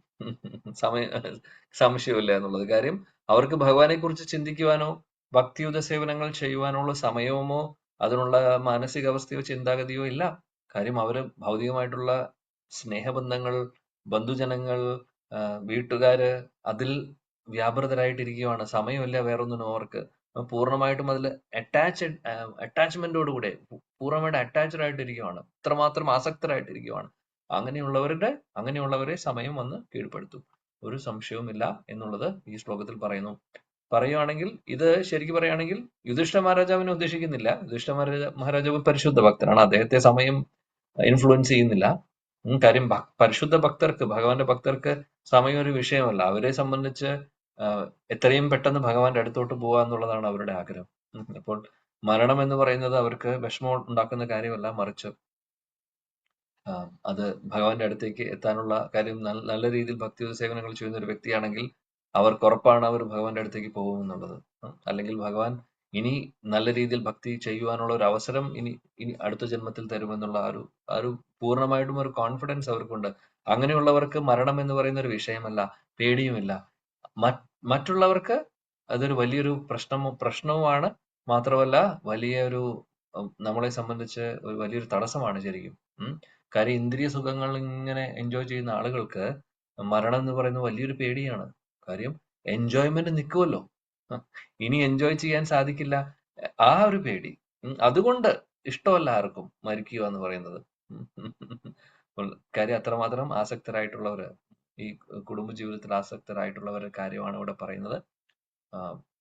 സംശയമില്ല എന്നുള്ളത്. കാര്യം അവർക്ക് ഭഗവാനെ കുറിച്ച് ചിന്തിക്കുവാനോ ഭക്തിയുത സേവനങ്ങൾ ചെയ്യുവാനുള്ള സമയമോ അതിനുള്ള മാനസികാവസ്ഥയോ ചിന്താഗതിയോ ഇല്ല. കാര്യം അവര് ഭൗതികമായിട്ടുള്ള സ്നേഹബന്ധങ്ങൾ, ബന്ധുജനങ്ങൾ, വീട്ടുകാര്, അതിൽ വ്യാപൃതരായിട്ടിരിക്കുകയാണ്. സമയമില്ല വേറൊന്നിനും അവർക്ക്. പൂർണ്ണമായിട്ടും അതിൽ അറ്റാച്ച്മെന്റോടുകൂടെ പൂർണ്ണമായിട്ട് അറ്റാച്ച്ഡ് ആയിട്ടിരിക്കുകയാണ്, ഇത്രമാത്രം ആസക്തരായിട്ടിരിക്കുകയാണ്. അങ്ങനെയുള്ളവരെ സമയം വന്ന് കീഴ്പ്പെടുത്തും, ഒരു സംശയവുമില്ല എന്നുള്ളത് ഈ ശ്ലോകത്തിൽ പറയുകയാണെങ്കിൽ ഇത് ശരിക്കും പറയുകയാണെങ്കിൽ യുധിഷ്ഠിര മഹാരാജാവിനെ ഉദ്ദേശിക്കുന്നില്ല. യുധിഷ്ഠിര മഹാരാജാവ് പരിശുദ്ധ ഭക്തനാണ്, അദ്ദേഹത്തെ സമയം ഇൻഫ്ലുവൻസ് ചെയ്യുന്നില്ല. കാര്യം പരിശുദ്ധ ഭക്തർക്ക്, ഭഗവാന്റെ ഭക്തർക്ക് സമയം ഒരു വിഷയമല്ല. അവരെ സംബന്ധിച്ച് എത്രയും പെട്ടെന്ന് ഭഗവാന്റെ അടുത്തോട്ട് പോവുക എന്നുള്ളതാണ് അവരുടെ ആഗ്രഹം. അപ്പോൾ മരണം എന്ന് പറയുന്നത് അവർക്ക് വിഷമം ഉണ്ടാക്കുന്ന കാര്യമല്ല, മറിച്ച് അത് ഭഗവാന്റെ അടുത്തേക്ക് എത്താനുള്ള കാര്യം. നല്ല രീതിയിൽ ഭക്തി സേവനങ്ങൾ ചെയ്യുന്ന ഒരു വ്യക്തിയാണെങ്കിൽ അവർക്ക് ഉറപ്പാണ് അവർ ഭഗവാന്റെ അടുത്തേക്ക് പോകുമെന്നുള്ളത്. അല്ലെങ്കിൽ ഭഗവാൻ ഇനി നല്ല രീതിയിൽ ഭക്തി ചെയ്യുവാനുള്ള ഒരു അവസരം ഇനി അടുത്ത ജന്മത്തിൽ തരുമെന്നുള്ള ഒരു പൂർണ്ണമായിട്ടും ഒരു കോൺഫിഡൻസ് അവർക്കുണ്ട്. അങ്ങനെയുള്ളവർക്ക് മരണം എന്ന് പറയുന്ന ഒരു വിഷയമല്ല, പേടിയുമില്ല. മറ്റുള്ളവർക്ക് അതൊരു വലിയൊരു പ്രശ്നവുമാണ്. മാത്രമല്ല വലിയൊരു, നമ്മളെ സംബന്ധിച്ച് ഒരു വലിയൊരു തടസ്സമാണ് ശരിക്കും. കാര്യം ഇന്ദ്രിയ സുഖങ്ങൾ ഇങ്ങനെ എൻജോയ് ചെയ്യുന്ന ആളുകൾക്ക് മരണം എന്ന് പറയുന്നത് വലിയൊരു പേടിയാണ്. കാര്യം എൻജോയ്മെന്റ് നിൽക്കുമല്ലോ, ഇനി എൻജോയ് ചെയ്യാൻ സാധിക്കില്ല, ആ ഒരു പേടി. അതുകൊണ്ട് ഇഷ്ടമല്ല ആർക്കും മരിക്കുക എന്ന് പറയുന്നത്. കാര്യം അത്രമാത്രം ആസക്തരായിട്ടുള്ളവര്, ഈ കുടുംബ ജീവിതത്തിൽ ആസക്തരായിട്ടുള്ളവരുടെ കാര്യമാണ് ഇവിടെ പറയുന്നത്.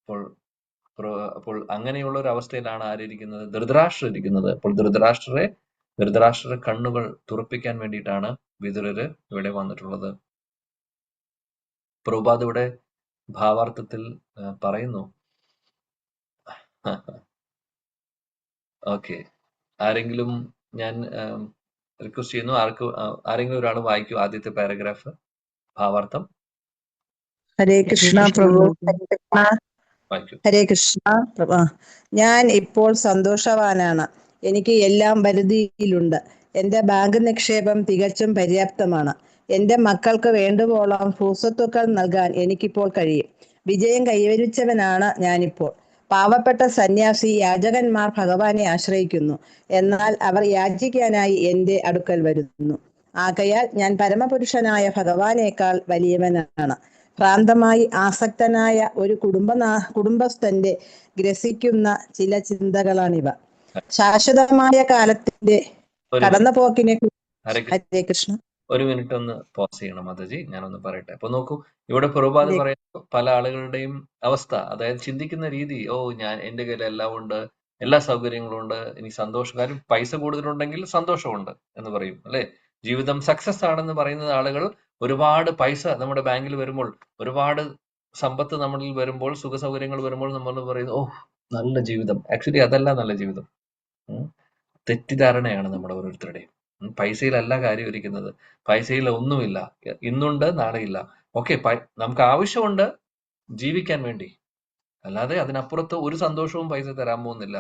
അപ്പോൾ അങ്ങനെയുള്ള ഒരു അവസ്ഥയിലാണ് ആരിയിരിക്കുന്നത്? ധൃതരാഷ്ട്രർ ഇരിക്കുന്നത്. അപ്പോൾ ധൃതരാഷ്ട്ര കണ്ണുകൾ തുറപ്പിക്കാൻ വേണ്ടിയിട്ടാണ് വിതുരര് ഇവിടെ വന്നിട്ടുള്ളത്. പ്രഭുപാദ് ഇവിടെ ഭാവാർത്ഥത്തിൽ പറയുന്നു. ഓക്കെ, ആരെങ്കിലും, ഞാൻ റിക്വസ്റ്റ് ചെയ്യുന്നു, ആരെങ്കിലും ഒരാൾ വായിക്കൂ ആദ്യത്തെ പാരഗ്രാഫ്, ഭാവാർത്ഥം. ഹരേ കൃഷ്ണ പ്രഭു. ഹരേ കൃഷ്ണ. ഞാൻ ഇപ്പോൾ സന്തോഷവാനാണ്. എനിക്ക് എല്ലാം വരുതിയിലുണ്ട്. എന്റെ ബാങ്ക് നിക്ഷേപം തികച്ചും പര്യാപ്തമാണ്. എന്റെ മക്കൾക്ക് വേണ്ടുവോളം ഭൂസ്വത്തുക്കൾ നൽകാൻ എനിക്കിപ്പോൾ കഴിയും. വിജയം കൈവരിച്ചവനാണ് ഞാനിപ്പോൾ. പാവപ്പെട്ട സന്യാസി യാചകന്മാർ ഭഗവാനെ ആശ്രയിക്കുന്നു, എന്നാൽ അവർ യാചിക്കാനായി എന്റെ അടുക്കൽ വരുന്നു. ആകയാൽ ഞാൻ പരമപുരുഷനായ ഭഗവാനേക്കാൾ വലിയവനാണ്. ഭ്രാന്തമായി ആസക്തനായ ഒരു കുടുംബസ്ഥന്റെ ഗ്രസിക്കുന്ന ചില ചിന്തകളാണിവ. ശാശ്വതമായ കാലത്തിന്റെ കടന്നുപോക്കിനെ ഹരേ കൃഷ്ണ. ഒരു മിനിറ്റ് ഒന്ന് പോസ് ചെയ്യണം മാതാജി, ഞാനൊന്ന് പറയട്ടെ. അപ്പൊ നോക്കൂ, ഇവിടെ പ്രഭുപാദ് പറയുന്ന പല ആളുകളുടെയും അവസ്ഥ, അതായത് ചിന്തിക്കുന്ന രീതി, എന്റെ കയ്യിൽ എല്ലാം ഉണ്ട്, എല്ലാ സൗകര്യങ്ങളും ഉണ്ട്, എനിക്ക് സന്തോഷം, കാര്യം പൈസ കൂടുതലുണ്ടെങ്കിൽ സന്തോഷമുണ്ട് എന്ന് പറയും അല്ലെ. ജീവിതം സക്സസ് ആണെന്ന് പറയുന്ന ആളുകൾ ഒരുപാട് പൈസ നമ്മുടെ ബാങ്കിൽ വരുമ്പോൾ, ഒരുപാട് സമ്പത്ത് നമ്മളിൽ വരുമ്പോൾ, സുഖ സൗകര്യങ്ങൾ വരുമ്പോൾ നമ്മൾ പറയുന്നു നല്ല ജീവിതം. ആക്ച്വലി അതല്ല നല്ല ജീവിതം. തെറ്റിദ്ധാരണയാണ് നമ്മുടെ ഓരോരുത്തരുടെയും. പൈസയിലല്ല കാര്യം ഇരിക്കുന്നത്. പൈസയിൽ ഒന്നുമില്ല, ഇന്നുണ്ട് നാളെ ഇല്ല. ഓക്കെ, നമുക്ക് ആവശ്യമുണ്ട് ജീവിക്കാൻ വേണ്ടി, അല്ലാതെ അതിനപ്പുറത്ത് ഒരു സന്തോഷവും പൈസ തരാൻ പോകുന്നില്ല.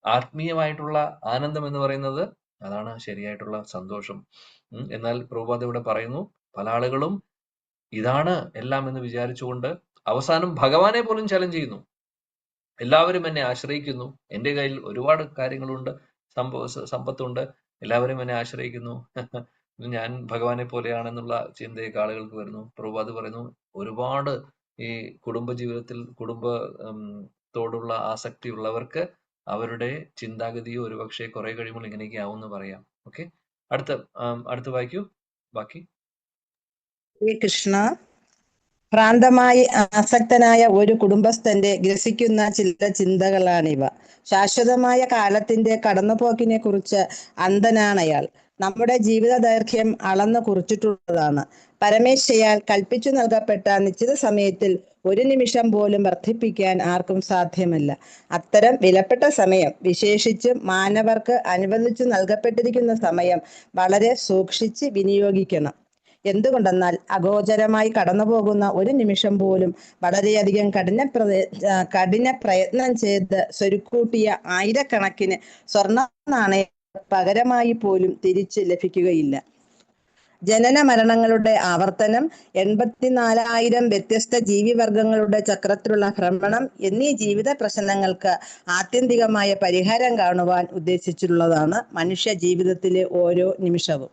ആത്മീയമായിട്ടുള്ള ആനന്ദം എന്ന് പറയുന്നത് അതാണ് ശരിയായിട്ടുള്ള സന്തോഷം. എന്നാൽ പ്രഭുപാദ് ഇവിടെ പറയുന്നു, പല ആളുകളും ഇതാണ് എല്ലാം എന്ന് വിചാരിച്ചുകൊണ്ട് അവസാനം ഭഗവാനെ പോലും ചലഞ്ച് ചെയ്യുന്നു. എല്ലാവരും എന്നെ ആശ്രയിക്കുന്നു, എന്റെ കയ്യിൽ ഒരുപാട് കാര്യങ്ങളുണ്ട്, സമ്പത്തുണ്ട്, എല്ലാവരും എന്നെ ആശ്രയിക്കുന്നു, ഞാൻ ഭഗവാനെ പോലെയാണെന്നുള്ള ചിന്തയൊക്കെ ആളുകൾക്ക് വരുന്നു. പ്രഭുപാദ് പറയുന്നു, ഒരുപാട് ഈ കുടുംബ ജീവിതത്തിൽ കുടുംബത്തോടുള്ള ആസക്തി ഉള്ളവർക്ക് അവരുടെ ചിന്താഗതിയോ ഒരുപക്ഷെ കുറെ കഴിയുമ്പോൾ ഇങ്ങനെയൊക്കെ ആവുമെന്ന് പറയാം. ഓക്കെ, അടുത്ത വായിക്കൂ ബാക്കി. കൃഷ്ണ. ഭ്രാന്തമായി ആസക്തനായ ഒരു കുടുംബസ്ഥന്റെ ഗ്രസിക്കുന്ന ചില ചിന്തകളാണിവ. ശാശ്വതമായ കാലത്തിന്റെ കടന്നുപോക്കിനെ കുറിച്ച് അന്ധനാണയാൾ. നമ്മുടെ ജീവിത ദൈർഘ്യം അളന്നു കുറിച്ചിട്ടുള്ളതാണ്. പരമേശ്വരയാൽ കൽപ്പിച്ചു നൽകപ്പെട്ട നിശ്ചിത സമയത്തിൽ ഒരു നിമിഷം പോലും വർദ്ധിപ്പിക്കാൻ ആർക്കും സാധ്യമല്ല. അത്തരം വിലപ്പെട്ട സമയം, വിശേഷിച്ചും മാനവർക്ക് അനുവദിച്ചു നൽകപ്പെട്ടിരിക്കുന്ന സമയം, വളരെ സൂക്ഷിച്ച് വിനിയോഗിക്കണം. എന്തുകൊണ്ടെന്നാൽ അഗോചരമായി കടന്നുപോകുന്ന ഒരു നിമിഷം പോലും വളരെയധികം കഠിന പ്രയത്നം ചെയ്ത് സ്വരുക്കൂട്ടിയ ആയിരക്കണക്കിന് സ്വർണ്ണ നാണയം പകരമായി പോലും തിരിച്ച് ലഭിക്കുകയില്ല. ജനന മരണങ്ങളുടെ ആവർത്തനം, 84,000 വ്യത്യസ്ത ജീവിവർഗങ്ങളുടെ ചക്രത്തിലുള്ള ഭ്രമണം എന്നീ ജീവിത പ്രശ്നങ്ങൾക്ക് ആത്യന്തികമായ പരിഹാരം കാണുവാൻ ഉദ്ദേശിച്ചിട്ടുള്ളതാണ് മനുഷ്യ ജീവിതത്തിലെ ഓരോ നിമിഷവും.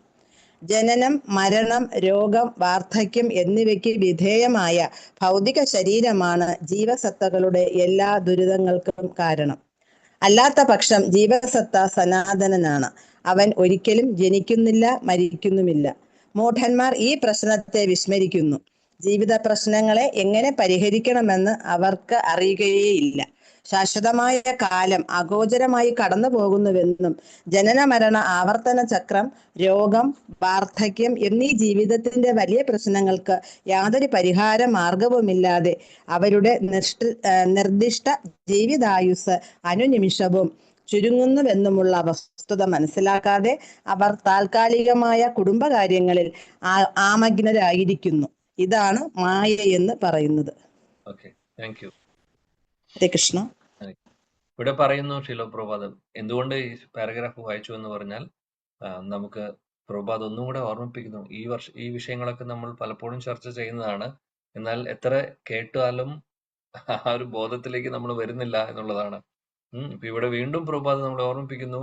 ജനനം, മരണം, രോഗം, വാർദ്ധക്യം എന്നിവയ്ക്ക് വിധേയമായ ഭൗതിക ശരീരമാണ് ജീവസത്തകളുടെ എല്ലാ ദുരിതങ്ങൾക്കും കാരണം. അല്ലാത്ത പക്ഷം ജീവസത്ത സനാതനനാണ്. അവൻ ഒരിക്കലും ജനിക്കുന്നില്ല, മരിക്കുന്നുമില്ല. മൂഢന്മാർ ഈ പ്രശ്നത്തെ വിസ്മരിക്കുന്നു. ജീവിത പ്രശ്നങ്ങളെ എങ്ങനെ പരിഹരിക്കണമെന്ന് അവർക്ക് അറിയുകയേയില്ല. ശാശ്വതമായ കാലം അഗോചരമായി കടന്നു പോകുന്നുവെന്നും ജനന മരണ ആവർത്തന ചക്രം, രോഗം, വാർദ്ധക്യം എന്നീ ജീവിതത്തിന്റെ വലിയ പ്രശ്നങ്ങൾക്ക് യാതൊരു പരിഹാര മാർഗവുമില്ലാതെ അവരുടെ നിർദ്ദിഷ്ട ജീവിതായുസ് അനുനിമിഷവും ചുരുങ്ങുന്നുവെന്നുമുള്ള വസ്തുത മനസ്സിലാക്കാതെ അവർ താൽക്കാലികമായ കുടുംബകാര്യങ്ങളിൽ ആമഗ്നരായിരിക്കുന്നു. ഇതാണ് മായ എന്ന് പറയുന്നത്. ഹരേ കൃഷ്ണ. ഇവിടെ പറയുന്നു ശീലപ്രഭാതം എന്തുകൊണ്ട് ഈ പാരഗ്രാഫ് വായിച്ചു എന്ന് പറഞ്ഞാൽ, നമുക്ക് പ്രഭാത് ഒന്നും കൂടെ ഓർമ്മിപ്പിക്കുന്നു. ഈ വിഷയങ്ങളൊക്കെ നമ്മൾ പലപ്പോഴും ചർച്ച ചെയ്യുന്നതാണ്, എന്നാൽ എത്ര കേട്ടാലും ആ ഒരു ബോധത്തിലേക്ക് നമ്മൾ വരുന്നില്ല എന്നുള്ളതാണ്. ഇപ്പൊ ഇവിടെ വീണ്ടും പ്രഭാത് നമ്മളെ ഓർമ്മിപ്പിക്കുന്നു,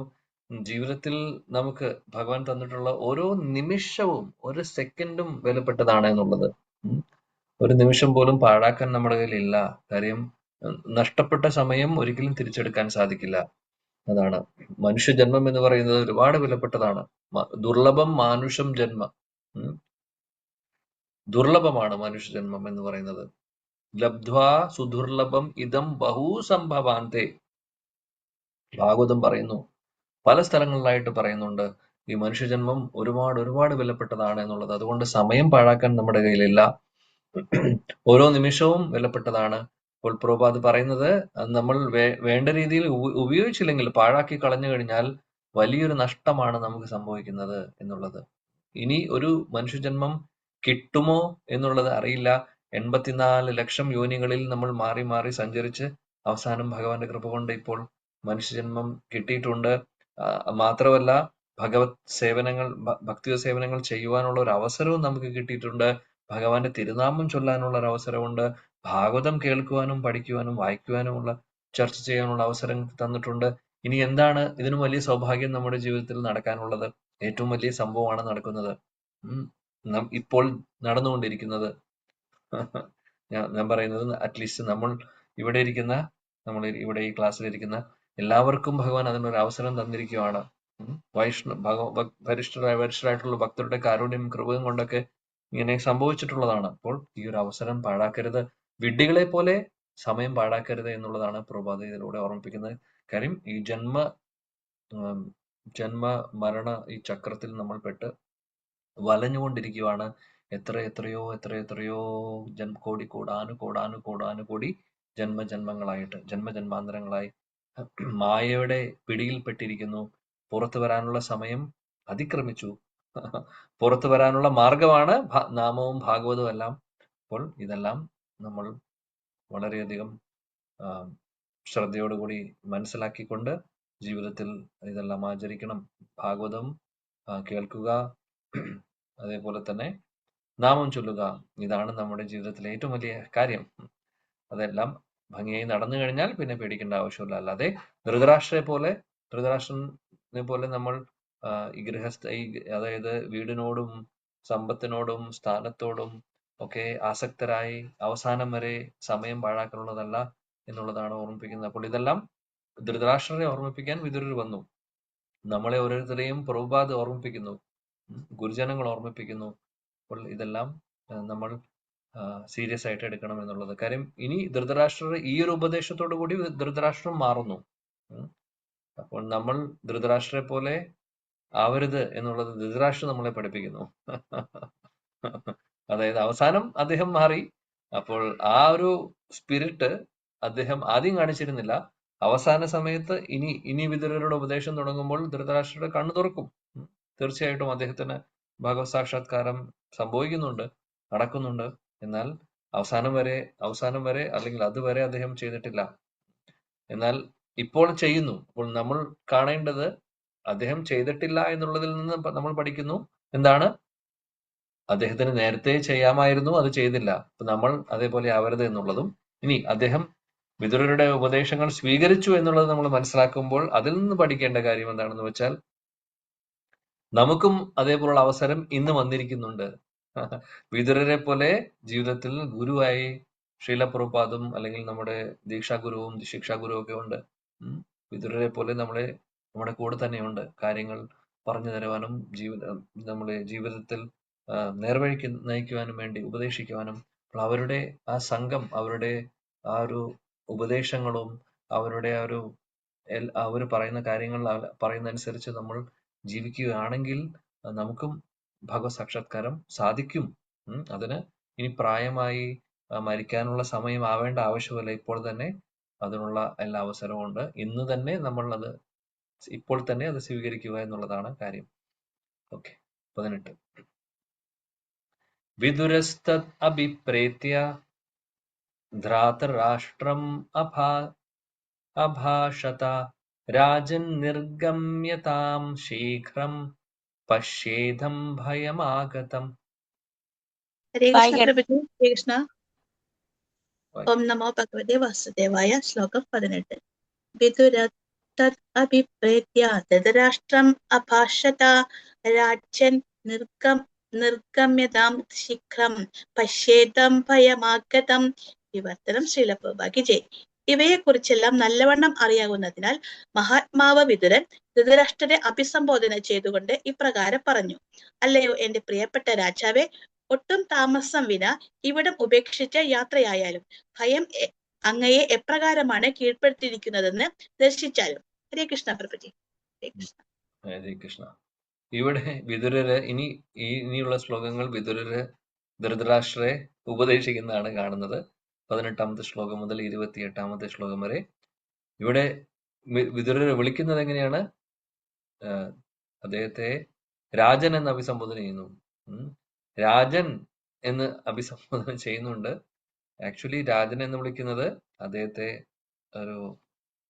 ജീവിതത്തിൽ നമുക്ക് ഭഗവാൻ തന്നിട്ടുള്ള ഓരോ നിമിഷവും ഒരു സെക്കൻഡും വിലപ്പെട്ടതാണ് എന്നുള്ളത്. ഒരു നിമിഷം പോലും പാഴാക്കാൻ നമ്മുടെ കയ്യിലില്ല. കാര്യം നഷ്ടപ്പെട്ട സമയം ഒരിക്കലും തിരിച്ചെടുക്കാൻ സാധിക്കില്ല. അതാണ് മനുഷ്യജന്മം എന്ന് പറയുന്നത് ഒരുപാട് വിലപ്പെട്ടതാണ്. ദുർലഭം മാനുഷം ജന്മ, ദുർലഭമാണ് മനുഷ്യജന്മം എന്ന് പറയുന്നത്. ലബ്ധ്വാ സുദുർലഭം ഇതം ബഹു സംഭവാന്തേ. ഭാഗവതം പറയുന്നു, പല സ്ഥലങ്ങളിലായിട്ട് പറയുന്നുണ്ട്, ഈ മനുഷ്യജന്മം ഒരുപാട് വിലപ്പെട്ടതാണ് എന്നുള്ളത്. അതുകൊണ്ട് സമയം പാഴാക്കാൻ നമ്മുടെ കയ്യിലില്ല. ഓരോ നിമിഷവും വിലപ്പെട്ടതാണ്. അപ്പോൾ പ്രഭുപാദ് പറയുന്നത്, നമ്മൾ വേണ്ട രീതിയിൽ ഉപയോഗിച്ചില്ലെങ്കിൽ, പാഴാക്കി കളഞ്ഞു കഴിഞ്ഞാൽ വലിയൊരു നഷ്ടമാണ് നമുക്ക് സംഭവിക്കുന്നത് എന്നുള്ളത്. ഇനി ഒരു മനുഷ്യജന്മം കിട്ടുമോ എന്നുള്ളത് അറിയില്ല. 84 ലക്ഷം യോനികളിൽ നമ്മൾ മാറി മാറി സഞ്ചരിച്ച് അവസാനം ഭഗവാന്റെ കൃപ കൊണ്ട് ഇപ്പോൾ മനുഷ്യജന്മം കിട്ടിയിട്ടുണ്ട്. മാത്രമല്ല ഭഗവത് സേവനങ്ങൾ ഭക്തി സേവനങ്ങൾ ചെയ്യുവാനുള്ള ഒരു അവസരവും നമുക്ക് കിട്ടിയിട്ടുണ്ട്. ഭഗവാന്റെ തിരുനാമം ചൊല്ലാനുള്ള ഒരു അവസരമുണ്ട്. ഭാഗവതം കേൾക്കുവാനും പഠിക്കുവാനും വായിക്കുവാനുമുള്ള ചർച്ച ചെയ്യാനുള്ള അവസരം തന്നിട്ടുണ്ട്. ഇനി എന്താണ് ഇതിനും വലിയ സൗഭാഗ്യം നമ്മുടെ ജീവിതത്തിൽ നടക്കാനുള്ളത്? ഏറ്റവും വലിയ സംഭവമാണ് നടക്കുന്നത്, ഇപ്പോൾ നടന്നുകൊണ്ടിരിക്കുന്നത്. ഞാൻ പറയുന്നത് അറ്റ്ലീസ്റ്റ് നമ്മൾ ഇവിടെ ഈ ക്ലാസ്സിലിരിക്കുന്ന എല്ലാവർക്കും ഭഗവാൻ അതിനൊരു അവസരം തന്നിരിക്കുകയാണ്. വരിഷ്ഠരായിട്ടുള്ള ഭക്തരുടെ കാരുണ്യം കൃപയും കൊണ്ടൊക്കെ ഇങ്ങനെ സംഭവിച്ചിട്ടുള്ളതാണ്. അപ്പോൾ ഈ ഒരു അവസരം പാഴാക്കരുത്, വിഡ്ഢികളെ പോലെ സമയം പാഴാക്കരുത് എന്നുള്ളതാണ് പ്രഭുപാദ് ഇതിലൂടെ ഓർമ്മിപ്പിക്കുന്നത്. കാര്യം ഈ ജന്മ മരണ ഈ ചക്രത്തിൽ നമ്മൾ പെട്ട് വലഞ്ഞുകൊണ്ടിരിക്കുകയാണ്. എത്രയോ കോടാനുകോടി ജന്മജന്മാന്തരങ്ങളായി മായയുടെ പിടിയിൽപ്പെട്ടിരിക്കുന്നു. പുറത്തു വരാനുള്ള സമയം അതിക്രമിച്ചു. പുറത്തു വരാനുള്ള മാർഗമാണ് നാമവും ഭാഗവതവും എല്ലാം. അപ്പോൾ ഇതെല്ലാം നമ്മൾ വളരെയധികം ശ്രദ്ധയോടുകൂടി മനസ്സിലാക്കിക്കൊണ്ട് ജീവിതത്തിൽ ഇതെല്ലാം ആചരിക്കണം. ഭാഗവതം കേൾക്കുക, അതേപോലെ തന്നെ നാമം ചൊല്ലുക. ഇതാണ് നമ്മുടെ ജീവിതത്തിലെ ഏറ്റവും വലിയ കാര്യം. അതെല്ലാം ഭംഗിയായി നടന്നു കഴിഞ്ഞാൽ പിന്നെ പേടിക്കേണ്ട ആവശ്യമില്ല. അല്ലാതെ ധൃതരാഷ്ട്രനെ പോലെ നമ്മൾ ഈ അതായത് വീടിനോടും സമ്പത്തിനോടും സ്ഥാനത്തോടും ഒക്കെ ആസക്തരായി അവസാനം വരെ സമയം പാഴാക്കാനുള്ളതല്ല എന്നുള്ളതാണ് ഓർമ്മിപ്പിക്കുന്നത്. അപ്പോൾ ഇതെല്ലാം ധൃതരാഷ്ട്രനെ ഓർമ്മിപ്പിക്കാൻ വിതുരർ വന്നു. നമ്മളെ ഓരോരുത്തരെയും പ്രഭുപാദ് ഓർമ്മിപ്പിക്കുന്നു, ഗുരുജനങ്ങൾ ഓർമ്മിപ്പിക്കുന്നു. അപ്പോൾ ഇതെല്ലാം നമ്മൾ സീരിയസ് ആയിട്ട് എടുക്കണം എന്നുള്ളത്. കാര്യം ഇനി ധൃതരാഷ്ട്രർ ഈ ഒരു ഉപദേശത്തോടു കൂടി ധൃതരാഷ്ട്രം മാറുന്നു. അപ്പോൾ നമ്മൾ ധൃതരാഷ്ട്രരെ പോലെ ആവരുത് എന്നുള്ളത് ധൃതരാഷ്ട്രം നമ്മളെ പഠിപ്പിക്കുന്നു. അതായത് അവസാനം അദ്ദേഹം മാറി. അപ്പോൾ ആ ഒരു സ്പിരിറ്റ് അദ്ദേഹം ആദ്യം കാണിച്ചിരുന്നില്ല. അവസാന സമയത്ത് ഇനി വിതുരരുടെ ഉപദേശം തുടങ്ങുമ്പോൾ ധൃതരാഷ്ട്രരുടെ കണ്ണു തുറക്കും. തീർച്ചയായിട്ടും അദ്ദേഹത്തിന് ഭഗവത് സാക്ഷാത്കാരം സംഭവിക്കുന്നുണ്ട്, നടക്കുന്നുണ്ട്. എന്നാൽ അവസാനം വരെ അല്ലെങ്കിൽ അതുവരെ അദ്ദേഹം ചെയ്തിട്ടില്ല. എന്നാൽ ഇപ്പോൾ ചെയ്യുന്നു. അപ്പോൾ നമ്മൾ കാണേണ്ടത് അദ്ദേഹം ചെയ്തിട്ടില്ല എന്നുള്ളതിൽ നിന്ന് നമ്മൾ പഠിക്കുന്നു എന്താണ്? അദ്ദേഹത്തിന് നേരത്തെ ചെയ്യാമായിരുന്നു, അത് ചെയ്തില്ല. അപ്പൊ നമ്മൾ അതേപോലെ ആവരുത് എന്നുള്ളതും, ഇനി അദ്ദേഹം വിതുരരുടെ ഉപദേശങ്ങൾ സ്വീകരിച്ചു എന്നുള്ളത് നമ്മൾ മനസ്സിലാക്കുമ്പോൾ അതിൽ നിന്ന് പഠിക്കേണ്ട കാര്യം എന്താണെന്ന് വെച്ചാൽ, നമുക്കും അതേപോലുള്ള അവസരം ഇന്ന് വന്നിരിക്കുന്നുണ്ട്. വിതുരരെ പോലെ ജീവിതത്തിൽ ഗുരുവായി ശ്രീല പ്രഭുപാദും അല്ലെങ്കിൽ നമ്മുടെ ദീക്ഷാഗുരുവും ശിക്ഷാഗുരുവും ഒക്കെ ഉണ്ട്. വിതുരരെ പോലെ നമ്മുടെ കൂടെ തന്നെയുണ്ട്, കാര്യങ്ങൾ പറഞ്ഞു തരുവാനും നമ്മുടെ ജീവിതത്തിൽ നേർവഴിക്ക് നയിക്കുവാനും വേണ്ടി ഉപദേശിക്കുവാനും. അപ്പോൾ അവരുടെ ആ സംഘം, അവരുടെ ആ ഒരു ഉപദേശങ്ങളും അവരുടെ ആ ഒരു അവർ പറയുന്ന കാര്യങ്ങൾ പറയുന്നതനുസരിച്ച് നമ്മൾ ജീവിക്കുകയാണെങ്കിൽ നമുക്കും ഭഗവത് സാക്ഷാത്കാരം സാധിക്കും. അതിന് ഇനി പ്രായമായി മരിക്കാനുള്ള സമയം ആവേണ്ട ആവശ്യമില്ല. ഇപ്പോൾ തന്നെ അതിനുള്ള എല്ലാ അവസരവും ഉണ്ട്. ഇന്ന് തന്നെ ഇപ്പോൾ തന്നെ അത് സ്വീകരിക്കുക എന്നുള്ളതാണ് കാര്യം. ഓക്കെ, 18. വിദുരസ്തദ് അഭിപ്രേത്യ ധൃതരാഷ്ട്രം അഭാഷത രാജൻ നിർഗമ്യതാം ശീഘ്രം പശ്യേദം ഭയമാഗതം. ഹരേ കൃഷ്ണ പ്രഭുജി. ഹരേ കൃഷ്ണ. ഓം നമോ ഭഗവതേ വാസുദേവായ. ശ്ലോകം 18. വിദുരസ്തദ് അഭിപ്രേത്യ ധൃതരാഷ്ട്രം അഭാഷത രാജൻ നിർഗമ്യതാം ശീഘ്രം പശ്യേദം ഭയമാഗതം. വിവർത്തനം ശ്രീല പ്രഭുപാദ് ജയ്. ഇവയെ കുറിച്ചെല്ലാം നല്ലവണ്ണം അറിയാവുന്നതിനാൽ മഹാത്മാവ് വിതുരൻ ധൃതരാഷ്ട്രരെ അഭിസംബോധന ചെയ്തുകൊണ്ട് ഇപ്രകാരം പറഞ്ഞു: അല്ലയോ എന്റെ പ്രിയപ്പെട്ട രാജാവേ, ഒട്ടും താമസം വിന ഇവിടം ഉപേക്ഷിച്ച് യാത്രയായാലും ഭയം അങ്ങയെ എപ്രകാരമാണ് കീഴ്പ്പെടുത്തിയിരിക്കുന്നതെന്ന് ദർശിച്ചാലും. ഹരേ കൃഷ്ണ പ്രഭുജി. ഹരേ കൃഷ്ണ. ഇവിടെ വിതുരര് ഇനിയുള്ള ശ്ലോകങ്ങൾ വിതുരര് ധൃതരാഷ്ട്രരെ ഉപദേശിക്കുന്നതാണ് കാണുന്നത്. 18ാമത്തെ ശ്ലോകം മുതൽ 28ാമത്തെ ശ്ലോകം വരെ ഇവിടെ വിതുരരെ വിളിക്കുന്നത് എങ്ങനെയാണ്? അദ്ദേഹത്തെ രാജൻ എന്ന് അഭിസംബോധന ചെയ്യുന്നു. രാജൻ എന്ന് അഭിസംബോധന ചെയ്യുന്നുണ്ട്. ആക്ച്വലി രാജൻ എന്ന് വിളിക്കുന്നത് അദ്ദേഹത്തെ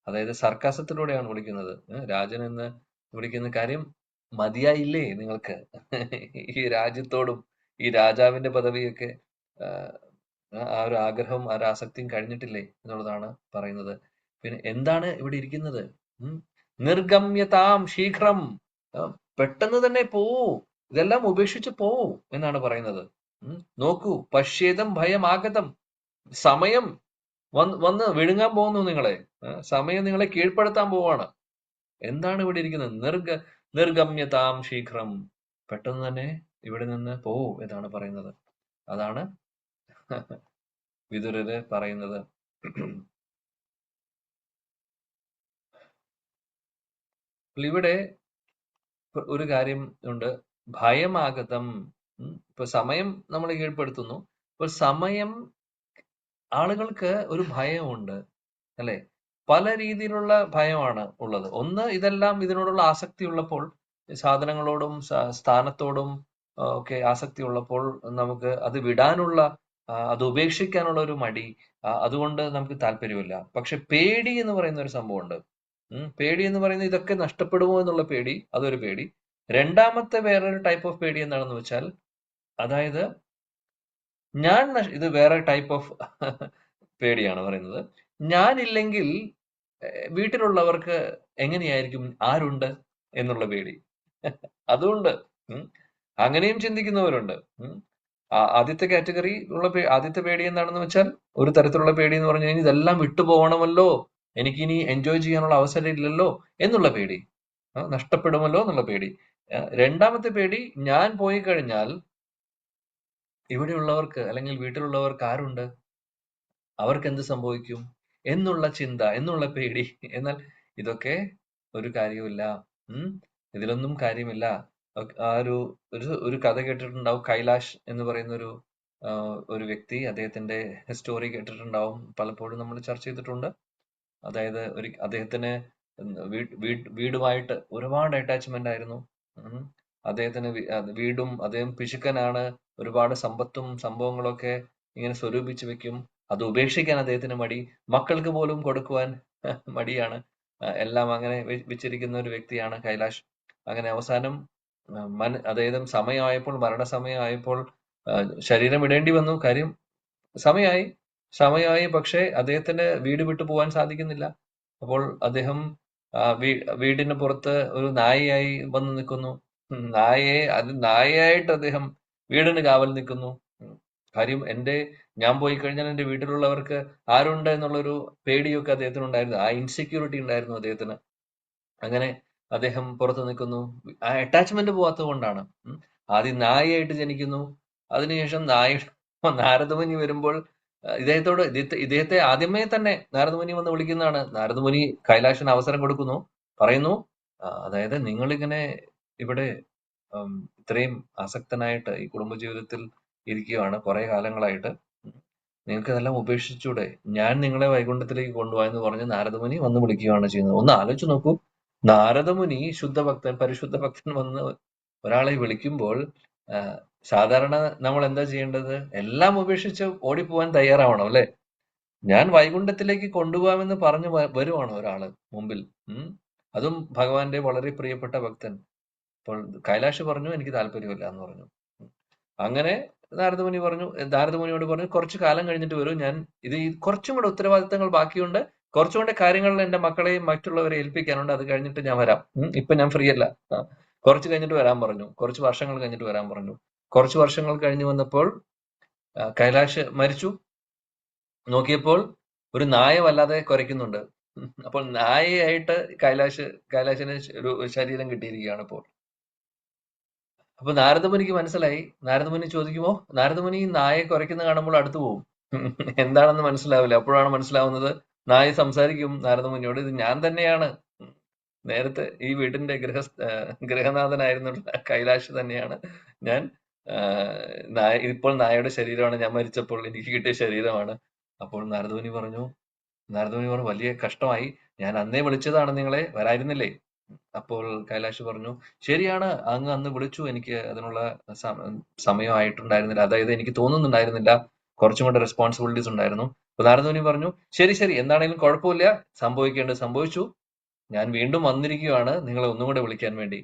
അതായത് സർക്കാസത്തിലൂടെയാണ് വിളിക്കുന്നത്. രാജൻ എന്ന് വിളിക്കുന്ന കാര്യം മതിയായില്ലേ നിങ്ങൾക്ക്? ഈ രാജ്യത്തോടും ഈ രാജാവിന്റെ പദവിയൊക്കെ ആ ഒരു ആഗ്രഹവും ആ ഒരു ആസക്തിയും കഴിഞ്ഞിട്ടില്ലേ എന്നുള്ളതാണ് പറയുന്നത്. പിന്നെ എന്താണ് ഇവിടെ ഇരിക്കുന്നത്? നിർഗമ്യതാം ശീഘ്രം, പെട്ടെന്ന് തന്നെ പോവൂ, ഇതെല്ലാം ഉപേക്ഷിച്ച് പോവൂ എന്നാണ് പറയുന്നത്. നോക്കൂ, പശ്യേതം ഭയമാഗതം, സമയം വന്ന് വിഴുങ്ങാൻ പോകുന്നു നിങ്ങളെ. സമയം നിങ്ങളെ കീഴ്പ്പെടുത്താൻ പോവാണ്. എന്താണ് ഇവിടെ ഇരിക്കുന്നത്? നിർഗമ്യതാം ശീഘ്രം, പെട്ടെന്ന് തന്നെ ഇവിടെ നിന്ന് പോവൂ എന്നാണ് പറയുന്നത്. അതാണ് വിതുരര് പറയുന്നത്. ഇവിടെ ഒരു കാര്യം ഉണ്ട്, ഭയമാഗതം. ഇപ്പൊ സമയം നമ്മൾ കീഴ്പ്പെടുത്തുന്നു. ഇപ്പൊ സമയം, ആളുകൾക്ക് ഒരു ഭയമുണ്ട് അല്ലെ? പല രീതിയിലുള്ള ഭയമാണ് ഉള്ളത്. ഒന്ന്, ഇതെല്ലാം ഇതിനോടുള്ള ആസക്തി ഉള്ളപ്പോൾ, സാധനങ്ങളോടും സ്ഥാനത്തോടും ഒക്കെ ആസക്തി ഉള്ളപ്പോൾ നമുക്ക് അത് വിടാനുള്ള, അത് ഉപേക്ഷിക്കാനുള്ള ഒരു മടി, അതുകൊണ്ട് നമുക്ക് താല്പര്യമില്ല. പക്ഷെ പേടി എന്ന് പറയുന്ന ഒരു സംഭവമുണ്ട്. പേടി എന്ന് പറയുന്നത് ഇതൊക്കെ നഷ്ടപ്പെടുമോ എന്നുള്ള പേടി, അതൊരു പേടി. രണ്ടാമത്തെ വേറൊരു ടൈപ്പ് ഓഫ് പേടി എന്താണെന്ന് വെച്ചാൽ, അതായത് ഇത് വേറെ ടൈപ്പ് ഓഫ് പേടിയാണ് പറയുന്നത്. ഞാനില്ലെങ്കിൽ വീട്ടിലുള്ളവർക്ക് എങ്ങനെയായിരിക്കും, ആരുണ്ട് എന്നുള്ള പേടി. അതുകൊണ്ട് അങ്ങനെയും ചിന്തിക്കുന്നവരുണ്ട്. ആദ്യത്തെ കാറ്റഗറി ഉള്ള ആദ്യത്തെ പേടി എന്താണെന്ന് വെച്ചാൽ, ഒരു തരത്തിലുള്ള പേടി എന്ന് പറഞ്ഞു കഴിഞ്ഞാൽ ഇതെല്ലാം വിട്ടുപോകണമല്ലോ, എനിക്കിനി എൻജോയ് ചെയ്യാനുള്ള അവസരം ഇല്ലല്ലോ എന്നുള്ള പേടി, നഷ്ടപ്പെടുമല്ലോ എന്നുള്ള പേടി. രണ്ടാമത്തെ പേടി, ഞാൻ പോയി കഴിഞ്ഞാൽ ഇവിടെയുള്ളവർക്ക് അല്ലെങ്കിൽ വീട്ടിലുള്ളവർക്ക് ആരുണ്ട്, അവർക്ക് എന്ത് സംഭവിക്കും എന്നുള്ള ചിന്ത, എന്നുള്ള പേടി. എന്നാൽ ഇതൊക്കെ ഒരു കാര്യവുമില്ല, ഇതിലൊന്നും കാര്യമില്ല. ആ ഒരു കഥ കേട്ടിട്ടുണ്ടാവും, കൈലാഷ് എന്ന് പറയുന്ന ഒരു വ്യക്തി, അദ്ദേഹത്തിന്റെ സ്റ്റോറി കേട്ടിട്ടുണ്ടാവും, പലപ്പോഴും നമ്മൾ ചർച്ച ചെയ്തിട്ടുണ്ട്. അതായത് അദ്ദേഹത്തിന് വീടുമായിട്ട് ഒരുപാട് അറ്റാച്ച്മെന്റ് ആയിരുന്നു. അദ്ദേഹത്തിന് വീടും, അദ്ദേഹം പിശുക്കനാണ്, ഒരുപാട് സമ്പത്തും സംഭവങ്ങളൊക്കെ ഇങ്ങനെ സ്വരൂപിച്ചു വെക്കും. അത് ഉപേക്ഷിക്കാൻ അദ്ദേഹത്തിന് മടി, മക്കൾക്ക് പോലും കൊടുക്കുവാൻ മടിയാണ്. എല്ലാം അങ്ങനെ വെച്ചിരിക്കുന്ന ഒരു വ്യക്തിയാണ് കൈലാഷ്. അങ്ങനെ അവസാനം അതായത് സമയമായപ്പോൾ, മരണസമയമായപ്പോൾ ശരീരം ഇടേണ്ടി വന്നു. കാര്യം സമയമായി, പക്ഷെ അദ്ദേഹത്തിന് വീട് വിട്ടു പോകാൻ സാധിക്കുന്നില്ല. അപ്പോൾ അദ്ദേഹം വീടിന് പുറത്ത് ഒരു നായയായി വന്ന് നിൽക്കുന്നു. നായയായിട്ട് അദ്ദേഹം വീടിന് കാവൽ നിൽക്കുന്നു. കാര്യം ഞാൻ പോയി കഴിഞ്ഞാൽ എന്റെ വീട്ടിലുള്ളവർക്ക് ആരുണ്ട് എന്നുള്ളൊരു പേടിയൊക്കെ അദ്ദേഹത്തിന് ഉണ്ടായിരുന്നു, ആ ഇൻസെക്യൂരിറ്റി ഉണ്ടായിരുന്നു അദ്ദേഹത്തിന്. അങ്ങനെ അദ്ദേഹം പുറത്ത് നിൽക്കുന്നു. ആ അറ്റാച്ച്മെന്റ് പോവാത്തത് കൊണ്ടാണ്. ആദ്യം നായയായിട്ട് ജനിക്കുന്നു, അതിനുശേഷം നാരദമുനി വരുമ്പോൾ ഇദ്ദേഹത്തെ ആദ്യമേ തന്നെ നാരദമുനി വന്ന് വിളിക്കുന്നതാണ്. നാരദമുനി കൈലാശന് അവസരം കൊടുക്കുന്നു, പറയുന്നു, അതായത് നിങ്ങളിങ്ങനെ ഇവിടെ ഇത്രയും ആസക്തനായിട്ട് ഈ കുടുംബജീവിതത്തിൽ ഇരിക്കുകയാണ് കുറെ കാലങ്ങളായിട്ട്, നിങ്ങൾക്ക് ഇതെല്ലാം ഉപേക്ഷിച്ചൂടെ, ഞാൻ നിങ്ങളെ വൈകുണ്ഠത്തിലേക്ക് കൊണ്ടുപോയെന്ന് പറഞ്ഞ് നാരദമുനി വന്ന് വിളിക്കുകയാണ് ചെയ്യുന്നത്. ഒന്ന് ആലോചിച്ച് നോക്കൂ, നാരദമുനി ശുദ്ധഭക്തൻ, പരിശുദ്ധ ഭക്തൻ വന്ന് ഒരാളെ വിളിക്കുമ്പോൾ സാധാരണ നമ്മൾ എന്താ ചെയ്യേണ്ടത്? എല്ലാം ഉപേക്ഷിച്ച് ഓടിപ്പോവാൻ തയ്യാറാവണം അല്ലെ? ഞാൻ വൈകുണ്ഠത്തിലേക്ക് കൊണ്ടുപോകാമെന്ന് പറഞ്ഞു വരുവാണ് ഒരാള് മുമ്പിൽ, അതും ഭഗവാന്റെ വളരെ പ്രിയപ്പെട്ട ഭക്തൻ. അപ്പോൾ കൈലാഷ് പറഞ്ഞു, എനിക്ക് താല്പര്യമില്ല എന്ന് പറഞ്ഞു. അങ്ങനെ നാരദമുനിയോട് പറഞ്ഞു, കുറച്ചു കാലം കഴിഞ്ഞിട്ട് വരൂ, ഞാൻ കുറച്ചും കൂടെ ഉത്തരവാദിത്തങ്ങൾ ബാക്കിയുണ്ട്, കുറച്ചും കൂടെ കാര്യങ്ങളിൽ എന്റെ മക്കളെയും മറ്റുള്ളവരെ ഏൽപ്പിക്കാനുണ്ട്, അത് കഴിഞ്ഞിട്ട് ഞാൻ വരാം, ഇപ്പൊ ഞാൻ ഫ്രീ അല്ല, കുറച്ച് കഴിഞ്ഞിട്ട് വരാൻ പറഞ്ഞു. കുറച്ച് വർഷങ്ങൾ കഴിഞ്ഞിട്ട് വരാൻ പറഞ്ഞു. കുറച്ച് വർഷങ്ങൾ കഴിഞ്ഞ് വന്നപ്പോൾ കൈലാഷ് മരിച്ചു. നോക്കിയപ്പോൾ ഒരു നായ വല്ലാതെ കുരയ്ക്കുന്നുണ്ട്. അപ്പോൾ നായയായിട്ട് കൈലാശിന് ഒരു ശരീരം കിട്ടിയിരിക്കുകയാണ് ഇപ്പോൾ. അപ്പൊ നാരദമുനിക്ക് മനസ്സിലായി. നാരദമുനി ചോദിക്കുമോ, നാരദമുനി നായെ കുരയ്ക്കുന്ന കാണുമ്പോൾ അടുത്തു പോകും, എന്താണെന്ന് മനസ്സിലാവില്ല. അപ്പോഴാണ് മനസ്സിലാവുന്നത്, നായ സംസാരിക്കും നാരദമുനിയോട്, ഇത് ഞാൻ തന്നെയാണ്, നേരത്തെ ഈ വീടിന്റെ ഗൃഹനാഥനായിരുന്ന കൈലാഷ് തന്നെയാണ് ഞാൻ. ഇപ്പോൾ നായയുടെ ശരീരമാണ്, ഞാൻ മരിച്ചപ്പോൾ എനിക്ക് കിട്ടിയ ശരീരമാണ്. അപ്പോൾ നാരദമുനി പറഞ്ഞു, വലിയ കഷ്ടമായി, ഞാൻ അന്നേ വിളിച്ചതാണ് നിങ്ങളെ, വരായിരുന്നില്ലേ? അപ്പോൾ കൈലാഷ് പറഞ്ഞു, ശരിയാണ്, അങ്ങ് അന്ന് വിളിച്ചു, എനിക്ക് അതിനുള്ള സമയമായിട്ടുണ്ടായിരുന്നില്ല, അതായത് എനിക്ക് തോന്നുന്നുണ്ടായിരുന്നില്ല, കുറച്ചും കൂടെ റെസ്പോൺസിബിലിറ്റീസ് ഉണ്ടായിരുന്നു. അപ്പൊ നാരദമുനി പറഞ്ഞു, ശരി എന്താണെങ്കിലും കുഴപ്പമില്ല, സംഭവിക്കേണ്ടത് സംഭവിച്ചു, ഞാൻ വീണ്ടും വന്നിരിക്കുകയാണ് നിങ്ങളെ ഒന്നും കൂടെ വിളിക്കാൻ വേണ്ടി.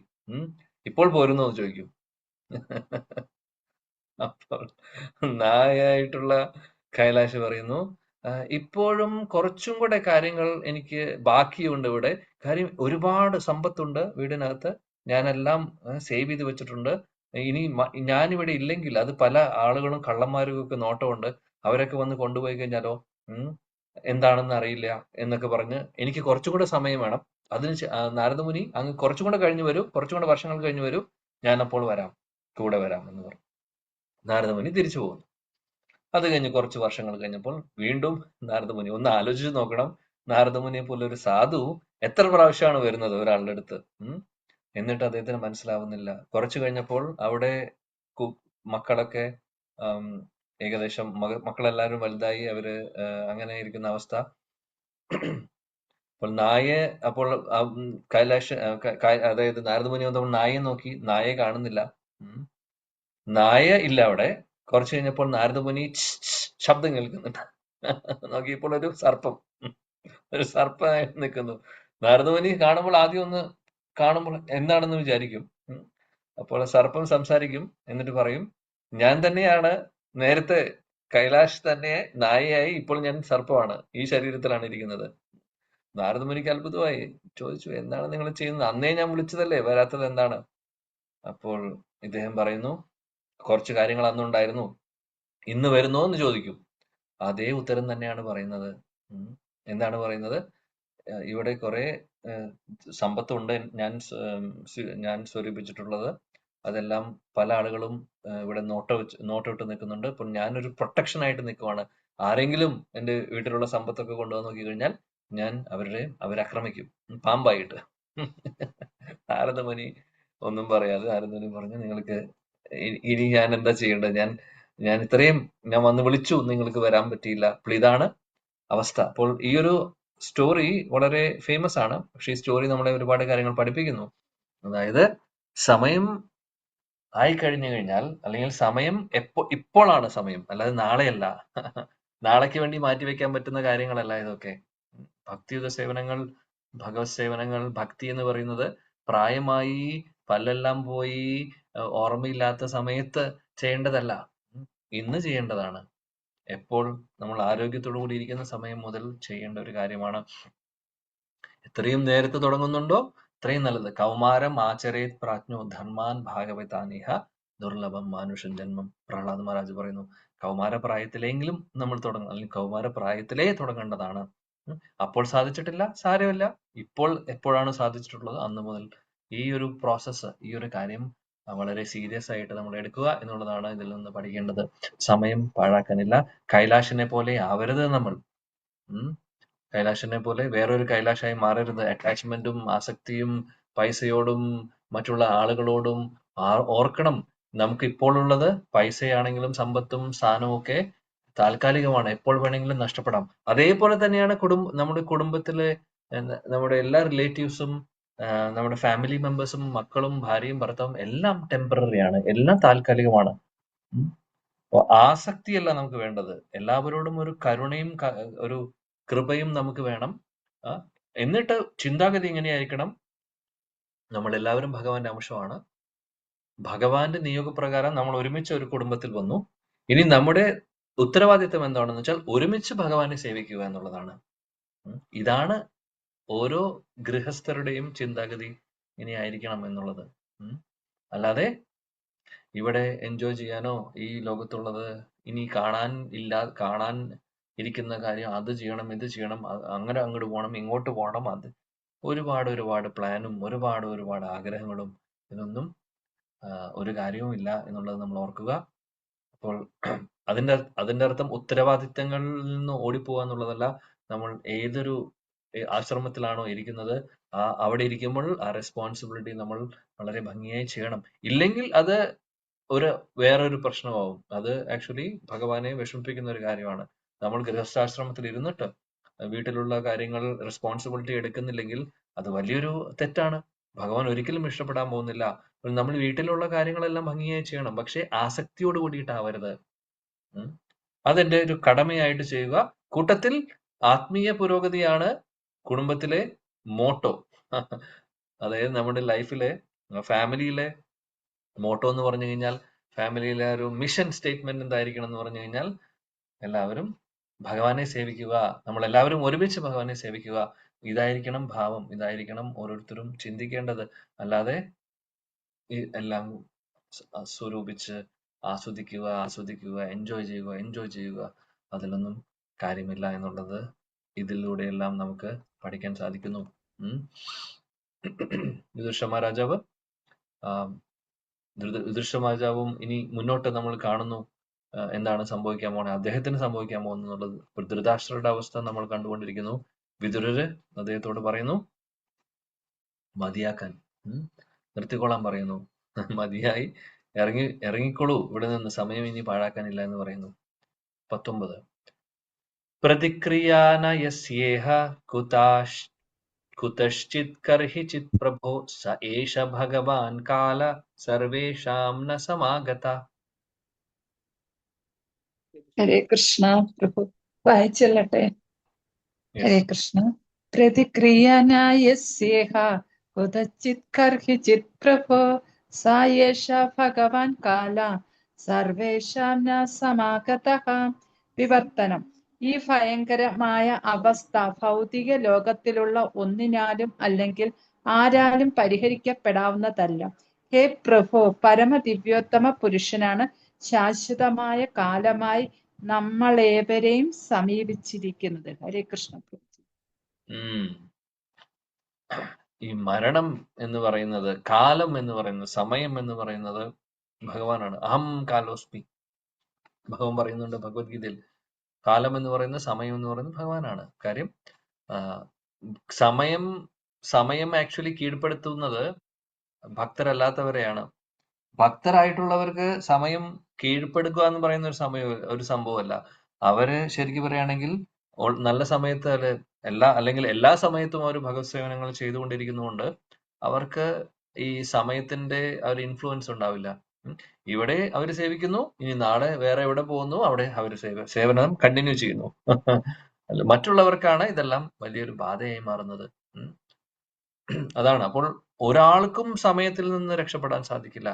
ഇപ്പോൾ പോരുന്നോ എന്ന് ചോദിക്കും. അപ്പോൾ നായായിട്ടുള്ള കൈലാഷ് പറയുന്നു, ഇപ്പോഴും കുറച്ചും കൂടെ കാര്യങ്ങൾ എനിക്ക് ബാക്കിയുണ്ട് ഇവിടെ. കാര്യം ഒരുപാട് സമ്പത്തുണ്ട് വീടിനകത്ത്, ഞാനെല്ലാം സേവ് ചെയ്ത് വെച്ചിട്ടുണ്ട്. ഇനി ഞാനിവിടെ ഇല്ലെങ്കിൽ അത് പല ആളുകളും കള്ളന്മാരും ഒക്കെ നോട്ടമുണ്ട്, അവരൊക്കെ വന്ന് കൊണ്ടുപോയി കഴിഞ്ഞാലോ എന്താണെന്ന് അറിയില്ല എന്നൊക്കെ പറഞ്ഞ് എനിക്ക് കുറച്ചും കൂടെ സമയം വേണം. അതിന് നാരദമുനി അങ്ങ് കുറച്ചും കൂടെ കഴിഞ്ഞ് വരൂ, കുറച്ചും കൂടെ വർഷങ്ങൾ കഴിഞ്ഞ് വരൂ, ഞാൻ അപ്പോൾ വരാം, കൂടെ വരാം എന്ന് പറഞ്ഞു. നാരദമുനി തിരിച്ചു പോകുന്നു. അത് കഴിഞ്ഞ് കുറച്ച് വർഷങ്ങൾ കഴിഞ്ഞപ്പോൾ വീണ്ടും നാരദമുനി, ഒന്ന് ആലോചിച്ച് നോക്കണം, നാരദമുനിയെ പോലെ ഒരു സാധു എത്ര പ്രാവശ്യമാണ് വരുന്നത് ഒരാളുടെ അടുത്ത്. എന്നിട്ട് അദ്ദേഹത്തിന് മനസ്സിലാവുന്നില്ല. കുറച്ചു കഴിഞ്ഞപ്പോൾ അവിടെ മക്കളൊക്കെ ഏകദേശം മക്കളെല്ലാവരും വലുതായി, അവര് അങ്ങനെ ഇരിക്കുന്ന അവസ്ഥ. അപ്പോൾ അപ്പോൾ കൈലാഷ് അതായത് നാരദമുനി വന്നപ്പോൾ നായയെ നോക്കി, നായയെ കാണുന്നില്ല. നായ ഇല്ല അവിടെ. കുറച്ചു കഴിഞ്ഞപ്പോൾ നാരദമുനി ശബ്ദം കേൾക്കുന്നുണ്ട്. നോക്കിയപ്പോൾ ഒരു സർപ്പം നിൽക്കുന്നു. നാരദമുനി കാണുമ്പോൾ ആദ്യം ഒന്ന് കാണുമ്പോൾ എന്താണെന്ന് വിചാരിക്കും. അപ്പോൾ സർപ്പം സംസാരിക്കും, എന്നിട്ട് പറയും, ഞാൻ തന്നെയാണ് നേരത്തെ കൈലാഷ് തന്നെ നായയായി, ഇപ്പോൾ ഞാൻ സർപ്പമാണ്, ഈ ശരീരത്തിലാണ് ഇരിക്കുന്നത്. നാരദമുനിക്ക് അത്ഭുതമായി, ചോദിച്ചു, എന്താണ് നിങ്ങൾ ചെയ്യുന്നത്? അന്നേ ഞാൻ വിളിച്ചതല്ലേ, വരാത്തത് എന്താണ്? അപ്പോൾ ഇദ്ദേഹം പറയുന്നു, കുറച്ച് കാര്യങ്ങൾ അന്നുണ്ടായിരുന്നു, ഇന്ന് വരുന്നോ എന്ന് ചോദിക്കും. അതേ ഉത്തരം തന്നെയാണ് പറയുന്നത്. എന്താണ് പറയുന്നത്? ഇവിടെ കുറെ സമ്പത്തുണ്ട് ഞാൻ സ്വരൂപിച്ചിട്ടുള്ളത്, അതെല്ലാം പല ആളുകളും ഇവിടെ നോട്ടമിട്ട് നിൽക്കുന്നുണ്ട്. അപ്പോൾ ഞാനൊരു പ്രൊട്ടക്ഷൻ ആയിട്ട് നിൽക്കുവാണ്. ആരെങ്കിലും എന്റെ വീട്ടിലുള്ള സമ്പത്തൊക്കെ കൊണ്ടുവന്ന് നോക്കി കഴിഞ്ഞാൽ ഞാൻ അവരെ ആക്രമിക്കും, പാമ്പായിട്ട്. നാരദമുനി ഒന്നും പറയാതെ നാരദമുനി പറഞ്ഞു, നിങ്ങൾക്ക് ഇനി ഞാൻ എന്താ ചെയ്യേണ്ടത്? ഞാൻ ഇത്രയും ഞാൻ വന്ന് വിളിച്ചു, നിങ്ങൾക്ക് വരാൻ പറ്റിയില്ല. അപ്പോൾ ഇതാണ് അവസ്ഥ. അപ്പോൾ ഈ ഒരു സ്റ്റോറി വളരെ ഫേമസ് ആണ്, പക്ഷെ ഈ സ്റ്റോറി നമ്മളെ ഒരുപാട് കാര്യങ്ങൾ പഠിപ്പിക്കുന്നു. അതായത് സമയം ആയി കഴിഞ്ഞു കഴിഞ്ഞാൽ, അല്ലെങ്കിൽ സമയം ഇപ്പോഴാണ് സമയം, അല്ലാതെ നാളെയല്ല. നാളേക്ക് വേണ്ടി മാറ്റിവെക്കാൻ പറ്റുന്ന കാര്യങ്ങളല്ല ഇതൊക്കെ. ഭക്തിയുത സേവനങ്ങൾ, ഭഗവത് സേവനങ്ങൾ, ഭക്തി എന്ന് പറയുന്നത് പ്രായമായി പല്ലെല്ലാം പോയി ഓർമ്മയില്ലാത്ത സമയത്ത് ചെയ്യേണ്ടതല്ല, ഇന്ന് ചെയ്യേണ്ടതാണ്. എപ്പോൾ നമ്മൾ ആരോഗ്യത്തോടു കൂടി ഇരിക്കുന്ന സമയം മുതൽ ചെയ്യേണ്ട ഒരു കാര്യമാണ്. എത്രയും നേരത്തെ തുടങ്ങുന്നുണ്ടോ അത്രയും നല്ലത്. കൗമാരം ആചരേത് പ്രാജ്ഞോ ധർമാൻ ഭാഗവതാനിഹ ദുർലഭം മാനുഷൻ ജന്മം. പ്രഹ്ലാദ് മഹാരാജ് പറയുന്നു, കൗമാരപ്രായത്തിലെങ്കിലും നമ്മൾ തുടങ്ങണം, അല്ലെങ്കിൽ കൗമാരപ്രായത്തിലേ തുടങ്ങേണ്ടതാണ്. അപ്പോൾ സാധിച്ചിട്ടില്ല, സാരമില്ല, ഇപ്പോൾ എപ്പോഴാണ് സാധിച്ചിട്ടുള്ളത് അന്ന് മുതൽ ഈ ഒരു പ്രോസസ്സ്, ഈ ഒരു കാര്യം വളരെ സീരിയസ് ആയിട്ട് നമ്മൾ എടുക്കുക എന്നുള്ളതാണ് ഇതിൽ നിന്ന് പഠിക്കേണ്ടത്. സമയം പാഴാക്കാനില്ല. കൈലാഷിനെ പോലെ ആവരുത് നമ്മൾ. കൈലാഷിനെ പോലെ വേറൊരു കൈലാഷായി മാറരുത്. അറ്റാച്ച്മെന്റും ആസക്തിയും പൈസയോടും മറ്റുള്ള ആളുകളോടും ഓർക്കണം, നമുക്ക് ഇപ്പോൾ ഉള്ളത് പൈസയാണെങ്കിലും സമ്പത്തും സ്ഥാനവും ഒക്കെ താൽക്കാലികമാണ്, എപ്പോൾ വേണമെങ്കിലും നഷ്ടപ്പെടാം. അതേപോലെ തന്നെയാണ് നമ്മുടെ കുടുംബത്തിലെ നമ്മുടെ എല്ലാ റിലേറ്റീവ്സും, നമ്മുടെ ഫാമിലി മെമ്പേഴ്സും, മക്കളും ഭാര്യയും ഭർത്താവും എല്ലാം ടെമ്പററി ആണ്, എല്ലാം താൽക്കാലികമാണ്. ആസക്തിയല്ല നമുക്ക് വേണ്ടത്, എല്ലാവരോടും ഒരു കരുണയും ഒരു കൃപയും നമുക്ക് വേണം. എന്നിട്ട് ചിന്താഗതി എങ്ങനെയായിരിക്കണം? നമ്മൾ എല്ലാവരും ഭഗവാന്റെ അംശമാണ്. ഭഗവാന്റെ നിയോഗപ്രകാരം നമ്മൾ ഒരുമിച്ച് ഒരു കുടുംബത്തിൽ വന്നു. ഇനി നമ്മുടെ ഉത്തരവാദിത്വം എന്താണെന്ന് വെച്ചാൽ ഒരുമിച്ച് ഭഗവാനെ സേവിക്കുക എന്നുള്ളതാണ്. ഇതാണ് ഓരോ ഗൃഹസ്ഥരുടെയും ചിന്താഗതി ഇനിയായിരിക്കണം എന്നുള്ളത്. അല്ലാതെ ഇവിടെ എൻജോയ് ചെയ്യാനോ, ഈ ലോകത്തുള്ളത് ഇനി കാണാൻ ഇരിക്കുന്ന കാര്യം അത് ചെയ്യണം, ഇത് ചെയ്യണം, അങ്ങനെ അങ്ങോട്ട് പോകണം, ഇങ്ങോട്ട് പോകണം, അത് ഒരുപാട് പ്ലാനും ഒരുപാട് ആഗ്രഹങ്ങളും, ഇതൊന്നും ഒരു കാര്യവും ഇല്ല എന്നുള്ളത് നമ്മൾ ഓർക്കുക. അപ്പോൾ അതിന്റെ അർത്ഥം ഉത്തരവാദിത്തങ്ങളിൽ നിന്ന് ഓടിപ്പോവുക എന്നുള്ളതല്ല. നമ്മൾ ഏതൊരു ആശ്രമത്തിലാണോ ഇരിക്കുന്നത്, അവിടെ ഇരിക്കുമ്പോൾ ആ റെസ്പോൺസിബിലിറ്റി നമ്മൾ വളരെ ഭംഗിയായി ചെയ്യണം. ഇല്ലെങ്കിൽ അത് വേറൊരു പ്രശ്നമാവും. അത് ആക്ച്വലി ഭഗവാനെ വിഷമിപ്പിക്കുന്ന ഒരു കാര്യമാണ്. നമ്മൾ ഗൃഹസ്ഥാശ്രമത്തിൽ ഇരുന്നിട്ട് വീട്ടിലുള്ള കാര്യങ്ങൾ റെസ്പോൺസിബിലിറ്റി എടുക്കുന്നില്ലെങ്കിൽ അത് വലിയൊരു തെറ്റാണ്. ഭഗവാൻ ഒരിക്കലും ഇഷ്ടപ്പെടാൻ പോകുന്നില്ല. നമ്മൾ വീട്ടിലുള്ള കാര്യങ്ങളെല്ലാം ഭംഗിയായി ചെയ്യണം, പക്ഷെ ആസക്തിയോട് കൂടിയിട്ടാവരുത്. അതെന്റെ ഒരു കടമയായിട്ട് ചെയ്യുക. കൂട്ടത്തിൽ ആത്മീയ പുരോഗതിയാണ് കുടുംബത്തിലെ മോട്ടോ. അതായത് നമ്മുടെ ലൈഫിലെ ഫാമിലിയിലെ മോട്ടോ എന്ന് പറഞ്ഞു കഴിഞ്ഞാൽ, ഫാമിലിയിലെ ഒരു മിഷൻ സ്റ്റേറ്റ്മെന്റ് എന്തായിരിക്കണം എന്ന് പറഞ്ഞു കഴിഞ്ഞാൽ, എല്ലാവരും ഭഗവാനെ സേവിക്കുക, നമ്മളെല്ലാവരും ഒരുമിച്ച് ഭഗവാനെ സേവിക്കുക. ഇതായിരിക്കണം ഭാവം, ഇതായിരിക്കണം ഓരോരുത്തരും ചിന്തിക്കേണ്ടത്. അല്ലാതെ ഈ എല്ലാം സ്വരൂപിച്ച് ആസ്വദിക്കുക, എൻജോയ് ചെയ്യുക, അതിലൊന്നും കാര്യമില്ല എന്നുള്ളത് ഇതിലൂടെയെല്ലാം നമുക്ക് പഠിക്കാൻ സാധിക്കുന്നു. യുധിഷ്ഠിര രാജാവ് യുധിഷ്ഠിര രാജാവും ഇനി മുന്നോട്ട് നമ്മൾ കാണുന്നു എന്താണ് സംഭവിക്കാൻ പോണേ, അദ്ദേഹത്തിന് സംഭവിക്കാൻ പോകുന്നുള്ളത്. ധൃതരാഷ്ട്രരുടെ അവസ്ഥ നമ്മൾ കണ്ടുകൊണ്ടിരിക്കുന്നു. വിതുരര് അദ്ദേഹത്തോട് പറയുന്നു മതിയാക്കാൻ, നിർത്തിക്കൊള്ളാൻ പറയുന്നു. മതിയായി, ഇറങ്ങിക്കോളൂ ഇവിടെ നിന്ന്, സമയം ഇനി പാഴാക്കാനില്ല എന്ന് പറയുന്നു. 19 പ്രതിക്രിയാന യസ്യേഹ കുതശ്ചിത് കർഹിചിത് പ്രഭോ സ ഏഷ ഭഗവാൻ കാല സർവേഷാം ന സമാഗത. ഹരേ കൃഷ്ണ. പ്രഭു വായിച്ചല്ലട്ടെ. ഹരേ കൃഷ്ണ. പ്രതിക്രിയനായസ്യേഹ കുതചിത് കർഹിചിത് പ്രഭോ സായേഷ ഭഗവാൻ കാല സർവേഷാം ന സമാഗതഃ. വിവർത്തനം. ഈ ഭയങ്കരമായ അവസ്ഥ ഭൗതിക ലോകത്തിലുള്ള ഒന്നിനാലും അല്ലെങ്കിൽ ആരാലും പരിഹരിക്കപ്പെടാവുന്നതല്ല. ഹേ പ്രഭു, പരമദിവ്യോത്തമ പുരുഷനാണ് ശാശ്വതമായ കാലമായി നമ്മളേവരെയും സമീപിച്ചിരിക്കുന്നത്. ഹരേ കൃഷ്ണ. ഈ മരണം എന്ന് പറയുന്നത്, കാലം എന്ന് പറയുന്നത്, സമയം എന്ന് പറയുന്നത് ഭഗവാനാണ്. അഹം കാലോസ്മി ഭഗവാൻ പറയുന്നുണ്ട് ഭഗവത്ഗീതയിൽ. കാലം എന്ന് പറയുന്നത്, സമയം എന്ന് പറയുന്നത് ഭഗവാനാണ്. കാര്യം സമയം ആക്ച്വലി കീഴ്പ്പെടുത്തുന്നത് ഭക്തരല്ലാത്തവരെയാണ്. ഭക്തരായിട്ടുള്ളവർക്ക് സമയം കീഴ്പ്പെടുക്കുക എന്ന് പറയുന്ന ഒരു സംഭവമല്ല. അവര് ശരിക്കും പറയുകയാണെങ്കിൽ നല്ല സമയത്ത് അല്ലെങ്കിൽ എല്ലാ സമയത്തും അവർ ഭഗവത് സേവനങ്ങൾ ചെയ്തുകൊണ്ടിരിക്കുന്നതുകൊണ്ട് അവർക്ക് ഈ സമയത്തിന്റെ ഒരു ഇൻഫ്ലുവൻസ് ഉണ്ടാവില്ല. ഇവിടെ അവർ സേവിക്കുന്നു, ഇനി നാളെ വേറെ എവിടെ പോകുന്നു അവിടെ അവർ സേവനം കണ്ടിന്യൂ ചെയ്യുന്നു. മറ്റുള്ളവർക്കാണ് ഇതെല്ലാം വലിയൊരു ബാധയായി മാറുന്നത്. അതാണ്. അപ്പോൾ ഒരാൾക്കും സമയത്തിൽ നിന്ന് രക്ഷപ്പെടാൻ സാധിക്കില്ല.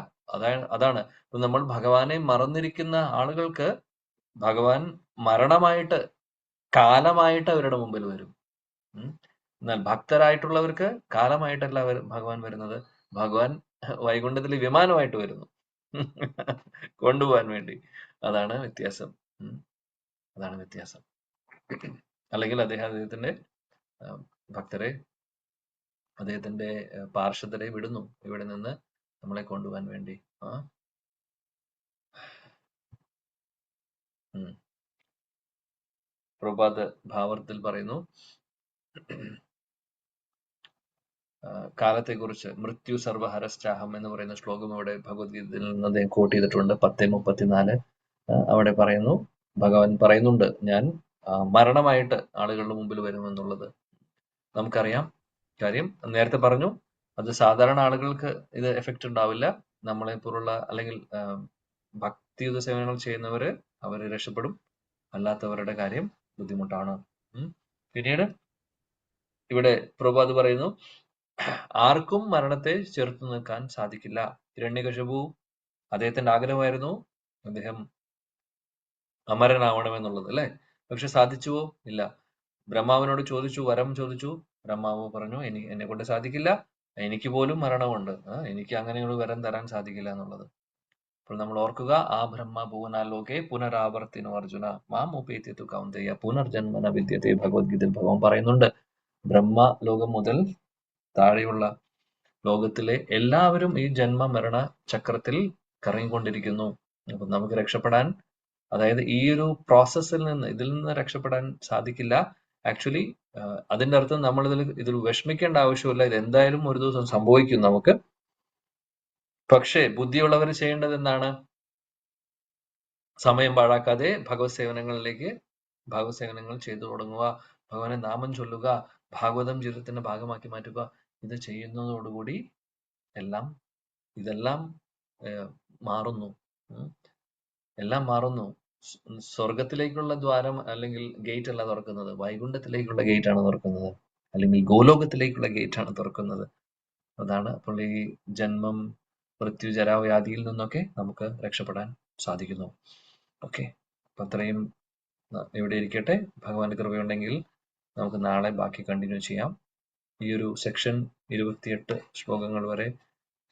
അതാണ് നമ്മൾ ഭഗവാനെ മറന്നിരിക്കുന്ന ആളുകൾക്ക് ഭഗവാൻ മരണമായിട്ട്, കാലമായിട്ട് അവരുടെ മുമ്പിൽ വരും. എന്നാൽ ഭക്തരായിട്ടുള്ളവർക്ക് കാലമായിട്ടല്ല ഭഗവാൻ വരുന്നത്. ഭഗവാൻ വൈകുണ്ഠത്തിൽ വിമാനമായിട്ട് വരുന്നു കൊണ്ടുപോകാൻ വേണ്ടി. അതാണ് വ്യത്യാസം. അല്ലെങ്കിൽ അദ്ദേഹത്തിന്റെ ഭക്തരെ, അദ്ദേഹത്തിന്റെ പാർഷദരെ വിടുന്നു ഇവിടെ നിന്ന് നമ്മളെ കൊണ്ടുപോകാൻ വേണ്ടി. പ്രഭാത ഭാവത്തിൽ പറയുന്നു കാലത്തെക്കുറിച്ച്. മൃത്യു സർവഹരശ്ചാഹം എന്ന് പറയുന്ന ശ്ലോകം ഇവിടെ ഭഗവത്ഗീതയിൽ നിന്ന് അദ്ദേഹം കോട്ട് ചെയ്തിട്ടുണ്ട്. 10:34 അവിടെ പറയുന്നു, ഭഗവാൻ പറയുന്നുണ്ട്, ഞാൻ മരണമായിട്ട് ആളുകളുടെ മുമ്പിൽ വരുമെന്നുള്ളത്. നമുക്കറിയാം. കാര്യം നേരത്തെ പറഞ്ഞു, അത് സാധാരണ ആളുകൾക്ക് ഇത് എഫക്റ്റ് ഉണ്ടാവില്ല. നമ്മളെ പോലുള്ള അല്ലെങ്കിൽ ഭക്തിയുത സേവനങ്ങൾ ചെയ്യുന്നവര് അവര് രക്ഷപ്പെടും, അല്ലാത്തവരുടെ കാര്യം ബുദ്ധിമുട്ടാണ്. പിന്നീട് ഇവിടെ പ്രഭുപാദ് പറയുന്നു, ആർക്കും മരണത്തെ ചെറുത്തു നിൽക്കാൻ സാധിക്കില്ല. ഹിരണ്യകശിപു അദ്ദേഹത്തിന്റെ ആഗ്രഹമായിരുന്നു അദ്ദേഹം അമരനാവണമെന്നുള്ളത്, അല്ലെ? പക്ഷെ സാധിച്ചുവോ? ഇല്ല. ബ്രഹ്മാവിനോട് ചോദിച്ചു, വരം ചോദിച്ചു. ബ്രഹ്മാവ് പറഞ്ഞു, എന്നെ കൊണ്ട് സാധിക്കില്ല, എനിക്ക് പോലും മരണമുണ്ട്, എനിക്ക് അങ്ങനെയുള്ള വരം തരാൻ സാധിക്കില്ല എന്നുള്ളത്. അപ്പോൾ നമ്മൾ ഓർക്കുക, ആ ബ്രഹ്മ ഭുവനാലോകെ പുനരാവർത്തിനോ അർജുന മാം ഉപേത്യതു കൗന്ദയ പുനർജന്മന വിദ്യത്തെ. ഭഗവത്ഗീതയിൽ ഭഗവാൻ പറയുന്നുണ്ട്, ബ്രഹ്മ ലോകം മുതൽ താഴെയുള്ള ലോകത്തിലെ എല്ലാവരും ഈ ജന്മ മരണ ചക്രത്തിൽ കറങ്ങിക്കൊണ്ടിരിക്കുന്നു. അപ്പൊ നമുക്ക് രക്ഷപ്പെടാൻ, അതായത് ഈ ഒരു ഇതിൽ നിന്ന് രക്ഷപ്പെടാൻ സാധിക്കില്ല. ആക്ച്വലി അതിന്റെ അർത്ഥം നമ്മൾ ഇതിൽ വിഷമിക്കേണ്ട ആവശ്യമില്ല. ഇത് എന്തായാലും ഒരു ദിവസം സംഭവിക്കും നമുക്ക്. പക്ഷേ ബുദ്ധിയുള്ളവർ ചെയ്യേണ്ടത് എന്താണ്? സമയം പാഴാക്കാതെ ഭഗവത് സേവനങ്ങൾ ചെയ്തു തുടങ്ങുക, ഭഗവാനെ നാമം ചൊല്ലുക, ഭാഗവതം ജീവിതത്തിന്റെ ഭാഗമാക്കി മാറ്റുക. ഇത് ചെയ്യുന്നതോടുകൂടി ഇതെല്ലാം മാറുന്നു. എല്ലാം മാറുന്നു. സ്വർഗത്തിലേക്കുള്ള ദ്വാരം അല്ലെങ്കിൽ ഗേറ്റ് അല്ല തുറക്കുന്നത്, വൈകുണ്ഠത്തിലേക്കുള്ള ഗേറ്റ് ആണ് തുറക്കുന്നത്, അല്ലെങ്കിൽ ഗോലോകത്തിലേക്കുള്ള ഗേറ്റ് ആണ് തുറക്കുന്നത്. അതാണ്. അപ്പോൾ ഈ ജന്മം, മൃത്യു, ജരാവ്യാധിയിൽ നിന്നൊക്കെ നമുക്ക് രക്ഷപ്പെടാൻ സാധിക്കുന്നു. ഓക്കെ, അപ്പൊ അത്രയും ഇവിടെ ഇരിക്കട്ടെ. ഭഗവാന്റെ കൃപയുണ്ടെങ്കിൽ നമുക്ക് നാളെ ബാക്കി കണ്ടിന്യൂ ചെയ്യാം. ഈ ഒരു സെക്ഷൻ 28 ശ്ലോകങ്ങൾ വരെ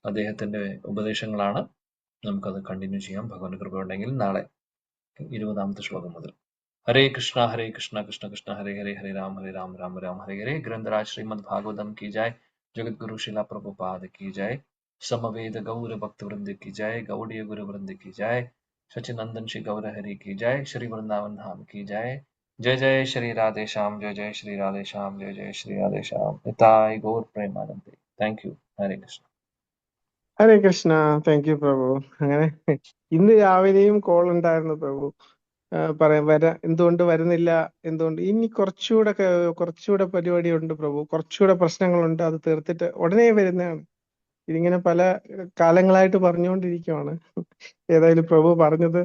അദ്ദേഹത്തിന്റെ ഉപദേശങ്ങളാണ്. നമുക്കത് കണ്ടിന്യൂ ചെയ്യാം ഭഗവാന്റെ കൃപയുണ്ടെങ്കിൽ നാളെ 20ാമത്തെ ശ്ലോകം മുതൽ. ഹരേ കൃഷ്ണ കൃഷ്ണ കൃഷ്ണ ഹരേ ഹരേ, ഹരേ രാം രാം രാം ഹരേ ഹരേ. ഗ്രന്ഥരാജ് ശ്രീമദ് ഭാഗവതം की जय, जगत गुरु शिला प्रभुपाद की जय, समवेद गौर भक्त वृंद की जय, गौड़ीय गुरु वृंद की जय, सचिनंदन श्री गौर हरि की जय, श्री वृंदावन धाम की जय. जय जय श्री राधे श्याम, जय जय श्री राधे श्याम, जय जय श्री राधे श्याम. निताय गौर प्रेमानंदे. Thank you. Hare Krishna. Hare Krishna. Thank you പ്രഭു. അങ്ങനെ ഇന്ന് രാവിലെയും കോൾ ഉണ്ടായിരുന്നു പ്രഭു. എന്തുകൊണ്ട് വരുന്നില്ല, എന്തുകൊണ്ട് ഇനി കുറച്ചുകൂടെ പരിപാടി ഉണ്ട് പ്രഭു, കുറച്ചുകൂടെ പ്രശ്നങ്ങളുണ്ട്, അത് തീർത്തിട്ട് ഉടനെ വരുന്നതാണ്. ഇതിങ്ങനെ പല കാലങ്ങളായിട്ട് പറഞ്ഞുകൊണ്ടിരിക്കുവാണ്. ഏതായാലും പ്രഭു പറഞ്ഞത്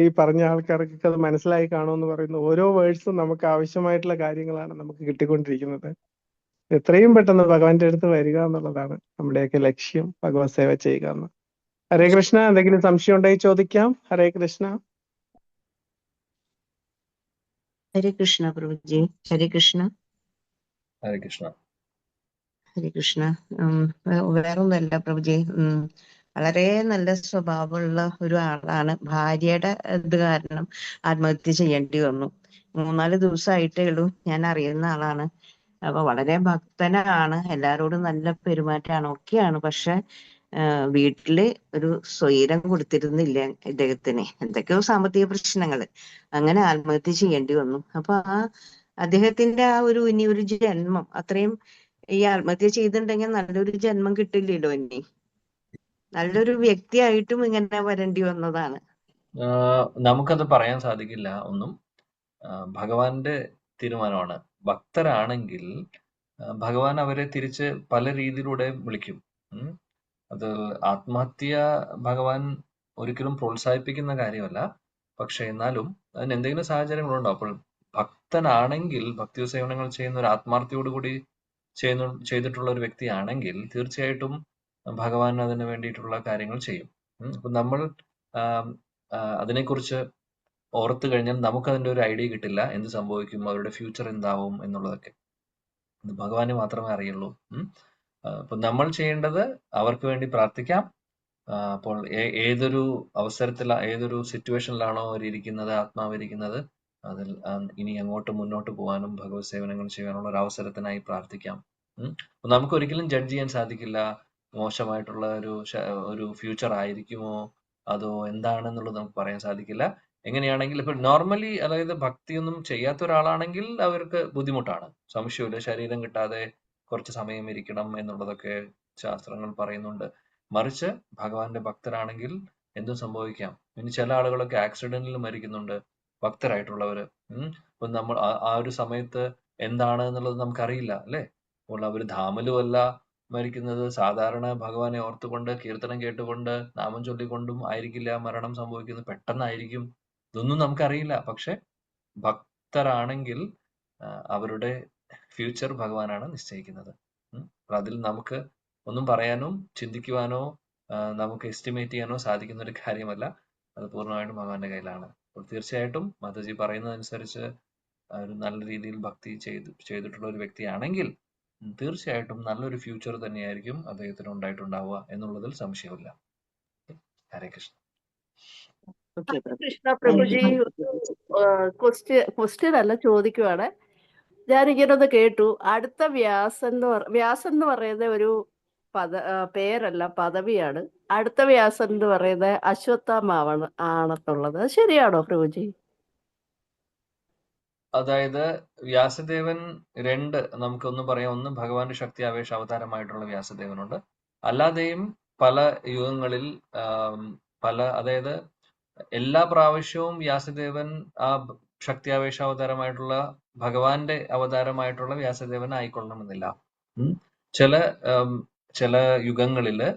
ഈ പറഞ്ഞ ആൾക്കാർക്കൊക്കെ അത് മനസ്സിലായി കാണുമെന്ന് പറയുന്നു. ഓരോ വേഴ്സും നമുക്ക് ആവശ്യമായിട്ടുള്ള കാര്യങ്ങളാണ് നമുക്ക് കിട്ടിക്കൊണ്ടിരിക്കുന്നത്. എത്രയും പെട്ടെന്ന് ഭഗവാന്റെ അടുത്ത് വരിക എന്നുള്ളതാണ് നമ്മുടെയൊക്കെ ലക്ഷ്യം, ഭഗവത് സേവ ചെയ്യുക എന്ന്. ഹരേ കൃഷ്ണ. എന്തെങ്കിലും സംശയം ഉണ്ടെങ്കിൽ ചോദിക്കാം. ഹരേ കൃഷ്ണ. ഹരേ കൃഷ്ണ പ്രഭുജി. ഹരേ കൃഷ്ണ. ഹരേ കൃഷ്ണ. ഹരേ കൃഷ്ണ. വേറൊന്നുമല്ല പ്രഭുജി, വളരെ നല്ല സ്വഭാവമുള്ള ഒരു ആളാണ്. ഭാര്യയുടെ ഇത് കാരണം ആത്മഹത്യ ചെയ്യേണ്ടി വന്നു. 3-4 ദിവസമായിട്ടേ ഉള്ളൂ. ഞാൻ അറിയുന്ന ആളാണ്. അപ്പൊ വളരെ ഭക്തനാണ്, എല്ലാരോടും നല്ല പെരുമാറ്റമാണ്, ഒക്കെയാണ്. പക്ഷെ വീട്ടില് ഒരു സ്വൈരം കൊടുത്തിരുന്നില്ല ഇദ്ദേഹത്തിന്. എന്തൊക്കെയോ സാമ്പത്തിക പ്രശ്നങ്ങള്, അങ്ങനെ ആത്മഹത്യ ചെയ്യേണ്ടി വന്നു. അപ്പൊ അദ്ദേഹത്തിന്റെ ഇനി ഒരു ജന്മം, അത്രയും ഈ ആത്മഹത്യ ചെയ്തിട്ടുണ്ടെങ്കിൽ നല്ലൊരു ജന്മം കിട്ടില്ലല്ലോ. ഇനി നല്ലൊരു വ്യക്തിയായിട്ടും ഇങ്ങനെ വരേണ്ടി വന്നതാണ്. നമുക്കത് പറയാൻ സാധിക്കില്ല ഒന്നും. ഭഗവാന്റെ തീരുമാനമാണ്. ഭക്തരാണെങ്കിൽ ഭഗവാൻ അവരെ തിരിച്ച് പല രീതിയിലൂടെ വിളിക്കും. അത് ആത്മഹത്യ ഭഗവാൻ ഒരിക്കലും പ്രോത്സാഹിപ്പിക്കുന്ന കാര്യമല്ല. പക്ഷെ എന്നാലും അതിന് എന്തെങ്കിലും സാഹചര്യങ്ങളുണ്ടോ? അപ്പോൾ ഭക്തനാണെങ്കിൽ, ഭക്തി സേവനങ്ങൾ ചെയ്യുന്ന ഒരു ആത്മാർത്ഥയോടുകൂടി ചെയ്തിട്ടുള്ള ഒരു വ്യക്തിയാണെങ്കിൽ തീർച്ചയായിട്ടും ഭഗവാൻ അതിന് വേണ്ടിയിട്ടുള്ള കാര്യങ്ങൾ ചെയ്യും. അപ്പൊ നമ്മൾ അതിനെക്കുറിച്ച് ഓർത്തു കഴിഞ്ഞാൽ നമുക്കതിന്റെ ഒരു ഐഡിയ കിട്ടില്ല, എന്ത് സംഭവിക്കും, അവരുടെ ഫ്യൂച്ചർ എന്താവും എന്നുള്ളതൊക്കെ. ഇത് ഭഗവാന് മാത്രമേ അറിയുള്ളൂ. അപ്പൊ നമ്മൾ ചെയ്യേണ്ടത് അവർക്ക് വേണ്ടി പ്രാർത്ഥിക്കാം. അപ്പോൾ ഏതൊരു അവസരത്തിൽ, ഏതൊരു സിറ്റുവേഷനിലാണോ അവരിയ്ക്കുന്നത്, ആത്മാവിരിക്കുന്നത്, അതിൽ ഇനി അങ്ങോട്ട് മുന്നോട്ട് പോകാനും ഭഗവത് സേവനങ്ങൾ ചെയ്യാനുള്ള ഒരു അവസരത്തിനായി പ്രാർത്ഥിക്കാം. അപ്പൊ നമുക്ക് ഒരിക്കലും ജഡ്ജ് ചെയ്യാൻ സാധിക്കില്ല മോശമായിട്ടുള്ള ഒരു ഫ്യൂച്ചർ ആയിരിക്കുമോ അതോ എന്താണെന്നുള്ളത് നമുക്ക് പറയാൻ സാധിക്കില്ല. എങ്ങനെയാണെങ്കിൽ ഇപ്പൊ നോർമലി, അതായത് ഭക്തിയൊന്നും ചെയ്യാത്ത ഒരാളാണെങ്കിൽ അവർക്ക് ബുദ്ധിമുട്ടാണ്, സംശയമില്ല. ശരീരം കിട്ടാതെ കുറച്ച് സമയം ഇരിക്കണം എന്നുള്ളതൊക്കെ ശാസ്ത്രങ്ങൾ പറയുന്നുണ്ട്. മറിച്ച് ഭഗവാന്റെ ഭക്തരാണെങ്കിൽ എന്തും സംഭവിക്കാം. ഇനി ചില ആളുകളൊക്കെ ആക്സിഡന്റിൽ മരിക്കുന്നുണ്ട്, ഭക്തരായിട്ടുള്ളവര്. അപ്പൊ നമ്മൾ ആ ഒരു സമയത്ത് എന്താണ് എന്നുള്ളത് നമുക്കറിയില്ല, അല്ലെ? അപ്പോൾ അവര് ധാമലുമല്ല മരിക്കുന്നത്, സാധാരണ ഭഗവാനെ ഓർത്തുകൊണ്ട് കീർത്തനം കേട്ടുകൊണ്ട് നാമം ചൊല്ലിക്കൊണ്ടും ആയിരിക്കില്ല മരണം സംഭവിക്കുന്നത്, പെട്ടെന്നായിരിക്കും. ഇതൊന്നും നമുക്കറിയില്ല. പക്ഷെ ഭക്തരാണെങ്കിൽ അവരുടെ ഫ്യൂച്ചർ ഭഗവാനാണ് നിശ്ചയിക്കുന്നത്. അതിൽ നമുക്ക് ഒന്നും പറയാനോ ചിന്തിക്കുവാനോ നമുക്ക് എസ്റ്റിമേറ്റ് ചെയ്യാനോ സാധിക്കുന്ന ഒരു കാര്യമല്ല. അത് പൂർണ്ണമായിട്ടും ഭഗവാന്റെ കയ്യിലാണ്. അപ്പോൾ തീർച്ചയായിട്ടും മാതാജി പറയുന്നതനുസരിച്ച് ഒരു നല്ല രീതിയിൽ ഭക്തി ചെയ്തിട്ടുള്ള ഒരു വ്യക്തിയാണെങ്കിൽ തീർച്ചയായിട്ടും നല്ലൊരു ഫ്യൂച്ചർ തന്നെയായിരിക്കും അദ്ദേഹത്തിന് ഉണ്ടായിട്ടുണ്ടാവുക എന്നുള്ളതിൽ സംശയമില്ല. ഹരേ കൃഷ്ണ. കൃഷ്ണ പ്രഭുജി, ക്വസ്റ്റ്യൻ അല്ല, ചോദിക്കുവാണ്. ഞാനിങ്ങനെ ഒന്ന് കേട്ടു, അടുത്ത വ്യാസൻ എന്ന് പറയുന്ന ഒരു പേരല്ല, പദവിയാണ്. അടുത്ത വ്യാസൻ എന്ന് പറയുന്നത് അശ്വത്ഥാമാവാണ് ആണെന്നുള്ളത് ശരിയാണോ പ്രഭുജി? അതായത് വ്യാസദേവൻ നമുക്കൊന്നും പറയാം. ഒന്ന് ഭഗവാന്റെ ശക്തി ആവേശ അവതാരമായിട്ടുള്ള വ്യാസദേവനുണ്ട്. അല്ലാതെയും പല യുഗങ്ങളിൽ അതായത് എല്ലാ പ്രാവശ്യവും വ്യാസദേവൻ ആ ശക്തിയാവേശ അവതാരമായിട്ടുള്ള ഭഗവാന്റെ അവതാരമായിട്ടുള്ള വ്യാസദേവൻ ആയിക്കൊള്ളണമെന്നില്ല. ചില യുഗങ്ങളില്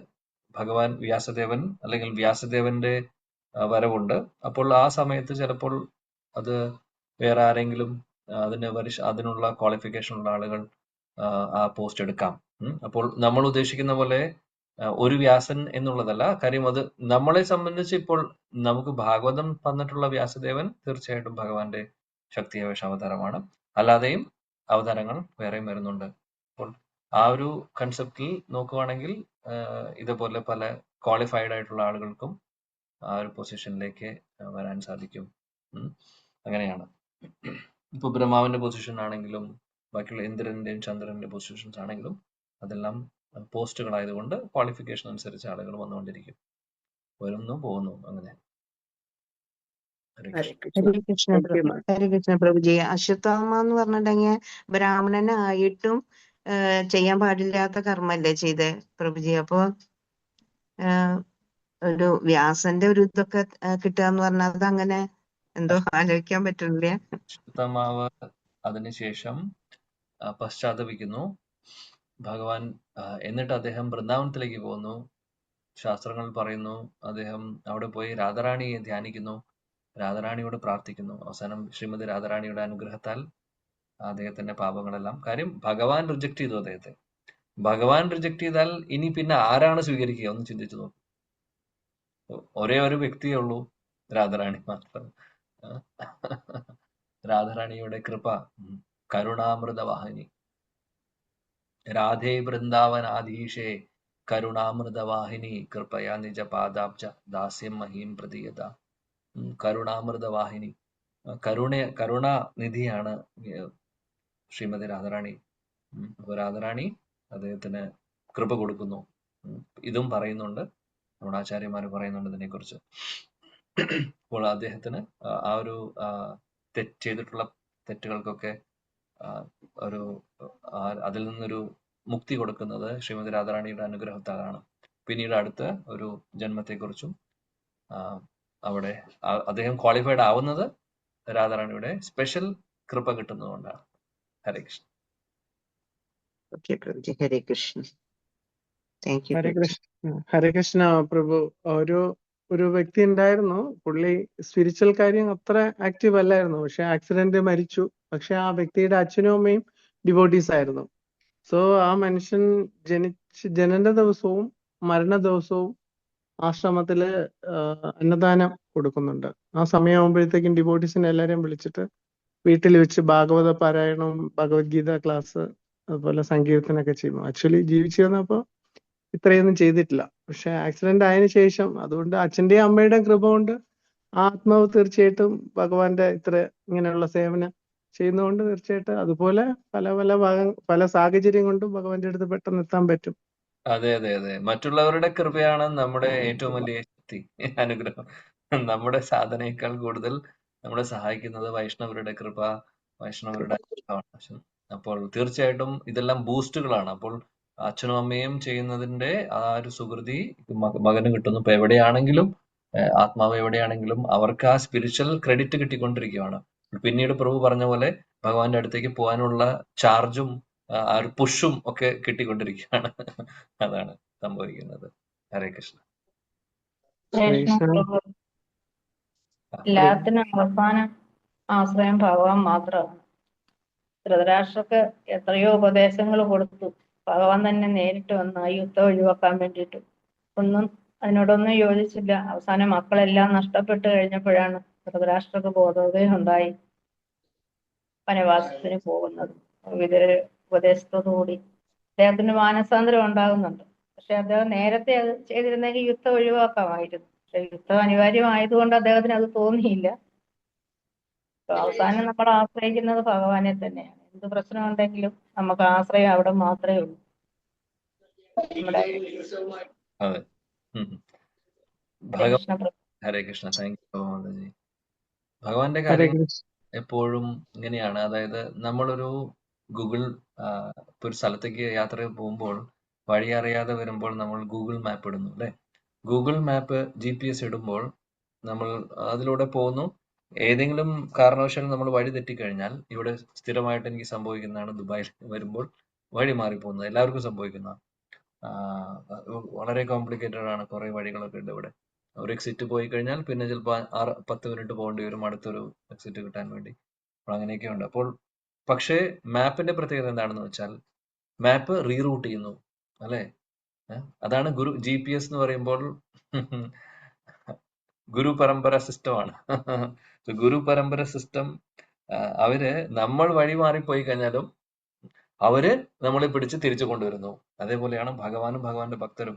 ഭഗവാൻ വ്യാസദേവൻ അല്ലെങ്കിൽ വ്യാസദേവന്റെ വരവുണ്ട്. അപ്പോൾ ആ സമയത്ത് ചിലപ്പോൾ അത് വേറെ ആരെങ്കിലും അതിനുള്ള ക്വാളിഫിക്കേഷൻ ഉള്ള ആളുകൾ ആ പോസ്റ്റ് എടുക്കാം. അപ്പോൾ നമ്മൾ ഉദ്ദേശിക്കുന്ന പോലെ ഒരു വ്യാസൻ എന്നുള്ളതല്ല. കാര്യം അത് നമ്മളെ സംബന്ധിച്ച് ഇപ്പോൾ നമുക്ക് ഭാഗവതം തന്നിട്ടുള്ള വ്യാസദേവൻ തീർച്ചയായിട്ടും ഭഗവാന്റെ ശക്തിയാവേശ അവതാരമാണ്. അല്ലാതെയും അവതാരങ്ങൾ വേറെയും വരുന്നുണ്ട്. അപ്പോൾ ആ ഒരു കൺസെപ്റ്റിൽ നോക്കുവാണെങ്കിൽ ഇതുപോലെ പല ക്വാളിഫൈഡ് ആയിട്ടുള്ള ആളുകൾക്കും ആ ഒരു പൊസിഷനിലേക്ക് വരാൻ സാധിക്കും. അങ്ങനെയാണ്. ഇപ്പൊ ബ്രഹ്മാവിന്റെ പൊസിഷൻ ആണെങ്കിലും ബാക്കിയുള്ള ഇന്ദ്രന്റെയും ചന്ദ്രന്റെ പൊസിഷൻസ് ആണെങ്കിലും അതെല്ലാം പോസ്റ്റുകളായതുകൊണ്ട് ക്വാളിഫിക്കേഷൻ അനുസരിച്ച് ആളുകൾ വന്നുകൊണ്ടിരിക്കും. വരുന്നു പോകുന്നു അങ്ങനെ. ഹരേ കൃഷ്ണ. ഹരേ കൃഷ്ണ ഹരേ കൃഷ്ണ പ്രഭുജി. അശ്വത്ഥാമ എന്ന് പറഞ്ഞിട്ടുണ്ടെങ്കിൽ ബ്രാഹ്മണനായിട്ടും ചെയ്യാൻ പാടില്ലാത്ത കർമ്മല്ലേ ചെയ്തേ പ്രഭുജി? അപ്പൊ ഒരു വ്യാസന്റെ ഒരു ഇതൊക്കെ കിട്ടുക എന്ന് പറഞ്ഞാൽ അത് അങ്ങനെ എന്തോ ആലോചിക്കാൻ പറ്റുന്നില്ല. അശ്വത്ഥാമാവ് അതിനുശേഷം പശ്ചാത്തപിക്കുന്നു ഭഗവാൻ. എന്നിട്ട് അദ്ദേഹം വൃന്ദാവനത്തിലേക്ക് പോകുന്നു. ശാസ്ത്രങ്ങൾ പറയുന്നു അദ്ദേഹം അവിടെ പോയി രാധാറാണിയെ ധ്യാനിക്കുന്നു, രാധാറാണിയോട് പ്രാർത്ഥിക്കുന്നു. അവസാനം ശ്രീമതി രാധാറാണിയുടെ അനുഗ്രഹത്താൽ അദ്ദേഹത്തിന്റെ പാപങ്ങളെല്ലാം, കാര്യം ഭഗവാൻ റിജക്ട് ചെയ്തു അദ്ദേഹത്തെ. ഭഗവാൻ റിജക്ട് ചെയ്താൽ ഇനി പിന്നെ ആരാണ് സ്വീകരിക്കുക? ഒന്ന് ചിന്തിച്ചു നോക്കും. ഒരേ ഒരു വ്യക്തിയേ ഉള്ളൂ, രാധാറാണി മാത്രം. രാധാറാണിയുടെ കൃപ, കരുണാമൃത വാഹിനി. രാധേ വൃന്ദാവനാധീശേ കരുണാമൃത വാഹിനി കൃപയാ നിജ പാദാബ്ജ ദാസ്യം മഹീം പ്രതീയത. കരുണാമൃത വാഹിനി, കരുണാനിധിയാണ് ശ്രീമതി രാധാറാണി. രാധാറാണി അദ്ദേഹത്തിന് കൃപ കൊടുക്കുന്നു. ഇതും പറയുന്നുണ്ട്, നമ്മുടെ ആചാര്യന്മാര് പറയുന്നുണ്ട് ഇതിനെക്കുറിച്ച്. അപ്പോൾ അദ്ദേഹത്തിന് ആ ഒരു ചെയ്തിട്ടുള്ള തെറ്റുകൾക്കൊക്കെ ഒരു അതിൽ നിന്നൊരു മുക്തി കൊടുക്കുന്നത് ശ്രീമതി രാധാറാണിയുടെ അനുഗ്രഹത്താലാണ്. പിന്നീട് അടുത്ത ഒരു ജന്മത്തെക്കുറിച്ചും അവിടെ അദ്ദേഹം ക്വാളിഫൈഡ് ആവുന്നത് രാധാറാണിയുടെ സ്പെഷ്യൽ കൃപ കിട്ടുന്നതുകൊണ്ടാണ്. ഹരേ കൃഷ്ണ. ഹരേ കൃഷ്ണ. ഹരേ കൃഷ്ണ. ഹരേ കൃഷ്ണ പ്രഭു. ഒരു വ്യക്തി ഉണ്ടായിരുന്നു, പുള്ളി സ്പിരിച്വൽ കാര്യം അത്ര ആക്റ്റീവ് അല്ലായിരുന്നു. പക്ഷെ ആക്സിഡന്റ് മരിച്ചു. പക്ഷെ ആ വ്യക്തിയുടെ അച്ഛനും അമ്മയും ഡിവോട്ടീസ് ആയിരുന്നു. സോ ആ മനുഷ്യൻ ജനന ദിവസവും മരണ ദിവസവും ആശ്രമത്തില് അന്നദാനം കൊടുക്കുന്നുണ്ട്. ആ സമയമാകുമ്പോഴത്തേക്കും ഡിവോട്ടീസിനെ എല്ലാരെയും വിളിച്ചിട്ട് വീട്ടിൽ വെച്ച് ഭാഗവത പാരായണവും ഭഗവത്ഗീത ക്ലാസ് അതുപോലെ സങ്കീർത്തനൊക്കെ ചെയ്യുന്നു. ആക്ച്വലി ജീവിച്ചു വന്നപ്പോ ഇത്രയൊന്നും ചെയ്തിട്ടില്ല. പക്ഷെ ആക്സിഡന്റ് ആയതിനു ശേഷം, അതുകൊണ്ട് അച്ഛന്റെയും അമ്മയുടെയും കൃപ കൊണ്ട് ആത്മാവ് തീർച്ചയായിട്ടും ഭഗവാന്റെ ഇങ്ങനെയുള്ള സേവനം ചെയ്യുന്നതുകൊണ്ട് തീർച്ചയായിട്ടും അതുപോലെ പല സാഹചര്യം കൊണ്ടും ഭഗവാന്റെ അടുത്ത് പെട്ടെന്ന് എത്താൻ പറ്റും. അതെ അതെ അതെ. മറ്റുള്ളവരുടെ കൃപയാണ് നമ്മുടെ ഏറ്റവും വലിയ ശക്തി, അനുഗ്രഹം. നമ്മുടെ സാധനയേക്കാൾ കൂടുതൽ നമ്മളെ സഹായിക്കുന്നത് വൈഷ്ണവരുടെ കൃപ, വൈഷ്ണവരുടെ അനുഗ്രഹമാണ്. അപ്പോൾ തീർച്ചയായിട്ടും ഇതെല്ലാം ബൂസ്റ്റുകളാണ്. അപ്പോൾ അച്ഛനും അമ്മയും ചെയ്യുന്നതിന്റെ ആ ഒരു സുകൃതി മകന് കിട്ടുന്നു. ഇപ്പൊ എവിടെയാണെങ്കിലും ആത്മാവ് എവിടെയാണെങ്കിലും അവർക്ക് ആ സ്പിരിച്വൽ ക്രെഡിറ്റ് കിട്ടിക്കൊണ്ടിരിക്കുകയാണ്. പിന്നീട് പ്രഭു പറഞ്ഞ പോലെ ഭഗവാന്റെ അടുത്തേക്ക് പോകാനുള്ള ചാർജും ആ ഒരു പുഷും ഒക്കെ കിട്ടിക്കൊണ്ടിരിക്കുകയാണ്. അതാണ് സംഭവിക്കുന്നത്. ഹരേ കൃഷ്ണ. എല്ലാത്തിനും അവസാനം ആശ്രയം ഭഗവാൻ മാത്രമാണ്. ധൃതരാഷ്ട്രക്ക് എത്രയോ ഉപദേശങ്ങൾ കൊടുത്തു. ഭഗവാൻ തന്നെ നേരിട്ട് വന്ന് ആ യുദ്ധം ഒഴിവാക്കാൻ വേണ്ടിയിട്ട് അതിനോടൊന്നും യോജിച്ചില്ല. അവസാനം മക്കളെല്ലാം നഷ്ടപ്പെട്ട് കഴിഞ്ഞപ്പോഴാണ് ധൃതരാഷ്ട്രക്ക് ബോധോദയം ഉണ്ടായി വനവാസത്തിന് പോകുന്നത്. വിതുര ഉപദേശത്തോടുകൂടി അദ്ദേഹത്തിന് മാനസാന്തരം ഉണ്ടാകുന്നുണ്ട്. പക്ഷെ അദ്ദേഹം നേരത്തെ അത് ചെയ്തിരുന്നെങ്കിൽ യുദ്ധം ഒഴിവാക്കാമായിരുന്നു. പക്ഷെ യുദ്ധം അനിവാര്യമായതുകൊണ്ട് അദ്ദേഹത്തിന് അത് തോന്നിയില്ല. അവസാനം നമ്മൾ ആശ്രയിക്കുന്നത് ഭഗവാനെ തന്നെയാണ്. എന്ത് പ്രശ്നമുണ്ടെങ്കിലും നമുക്ക് ആശ്രയം അവിടെ മാത്രമേ ഉള്ളൂ. നമ്മുടെ ഹരേ കൃഷ്ണ. താങ്ക് യു മാതാജി. ഭഗവാന്റെ കാര്യം എപ്പോഴും ഇങ്ങനെയാണ്. അതായത് നമ്മളൊരു ഗൂഗിൾ ഒരു സ്ഥലത്തേക്ക് യാത്ര പോകുമ്പോൾ വഴി അറിയാതെ വരുമ്പോൾ നമ്മൾ ഗൂഗിൾ മാപ്പ് ഇടുന്നു അല്ലെ? ഗൂഗിൾ മാപ്പ് GPS ഇടുമ്പോൾ നമ്മൾ അതിലൂടെ പോകുന്നു. ഏതെങ്കിലും കാരണവശാൽ നമ്മൾ വഴി തെറ്റിക്കഴിഞ്ഞാൽ, ഇവിടെ സ്ഥിരമായിട്ട് എനിക്ക് സംഭവിക്കുന്നതാണ്, ദുബായിൽ വരുമ്പോൾ വഴി മാറിപ്പോകുന്നത് എല്ലാവർക്കും സംഭവിക്കുന്ന, വളരെ കോംപ്ലിക്കേറ്റഡ് ആണ്. കുറെ വഴികളൊക്കെ ഉണ്ട് ഇവിടെ. ഒരു എക്സിറ്റ് പോയി കഴിഞ്ഞാൽ പിന്നെ ചിലപ്പോൾ 10 മിനിറ്റ് പോകേണ്ടി വരും അടുത്തൊരു എക്സിറ്റ് കിട്ടാൻ വേണ്ടി. അപ്പോൾ അങ്ങനെയൊക്കെ ഉണ്ട്. അപ്പോൾ പക്ഷേ മാപ്പിന്റെ പ്രത്യേകത എന്താണെന്ന് വെച്ചാൽ മാപ്പ് റീറൂട്ട് ചെയ്യുന്നു അല്ലെ. അതാണ് ഗുരു GPS എന്ന് പറയുമ്പോൾ ഗുരു പരമ്പര സിസ്റ്റമാണ്. ഗുരു പരമ്പര സിസ്റ്റം അവര് നമ്മൾ വഴി മാറിപ്പോയി കഴിഞ്ഞാലും അവര് നമ്മളെ പിടിച്ച് തിരിച്ചു കൊണ്ടുവരുന്നു. അതേപോലെയാണ് ഭഗവാനും ഭഗവാന്റെ ഭക്തരും.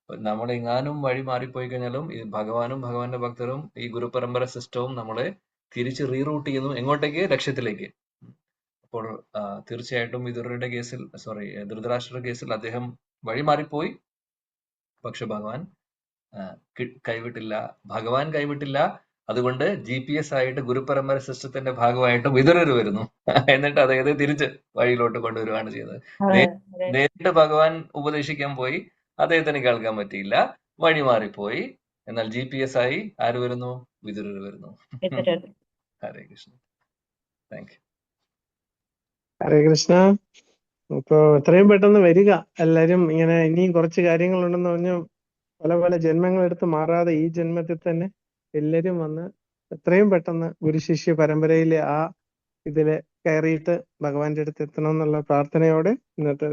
നമ്മളെങ്ങാനും വഴി മാറിപ്പോയി കഴിഞ്ഞാലും ഈ ഭഗവാനും ഭഗവാന്റെ ഭക്തരും ഈ ഗുരു പരമ്പര സിസ്റ്റവും നമ്മളെ തിരിച്ച് റീറൂട്ട് ചെയ്യുന്നു. എങ്ങോട്ടേക്ക്? ലക്ഷ്യത്തിലേക്ക്. അപ്പോൾ തീർച്ചയായിട്ടും വിദുരരുടെ കേസിൽ, ധൃതരാഷ്ട്രരുടെ കേസിൽ അദ്ദേഹം വഴി മാറിപ്പോയി. പക്ഷെ ഭഗവാൻ കൈവിട്ടില്ല. ഭഗവാൻ കൈവിട്ടില്ല. അതുകൊണ്ട് GPS ആയിട്ട് ഗുരുപരമ്പര സിസ്റ്റത്തിന്റെ ഭാഗമായിട്ട് വിദുരർ വരുന്നു. എന്നിട്ട് അദ്ദേഹത്തെ തിരിച്ച് വഴിയിലോട്ട് കൊണ്ടുവരുവാണ് ചെയ്യുന്നത്. നേരിട്ട് ഭഗവാൻ ഉപദേശിക്കാൻ പോയി, അദ്ദേഹത്തിന് കേൾക്കാൻ പറ്റിയില്ല, വഴി മാറിപ്പോയി. എന്നാൽ GPS ആയി ആര് വരുന്നു? വിദുരർ വരുന്നു. ഹരേ കൃഷ്ണ. Thank you. ഹരേ കൃഷ്ണ. ഇപ്പൊ എത്രയും പെട്ടെന്ന് വരിക എല്ലാരും. ഇങ്ങനെ ഇനിയും കുറച്ച് കാര്യങ്ങളുണ്ടെന്ന് പറഞ്ഞ് പല പല ജന്മങ്ങൾ എടുത്ത് മാറാതെ ഈ ജന്മത്തിൽ തന്നെ എല്ലാരും വന്ന് എത്രയും പെട്ടെന്ന് ഗുരുശിഷ്യ പരമ്പരയിലെ ആ ഇതില് കയറിയിട്ട് ഭഗവാന്റെ അടുത്ത് എത്തണം എന്നുള്ള പ്രാർത്ഥനയോടെ ഇന്നത്തെ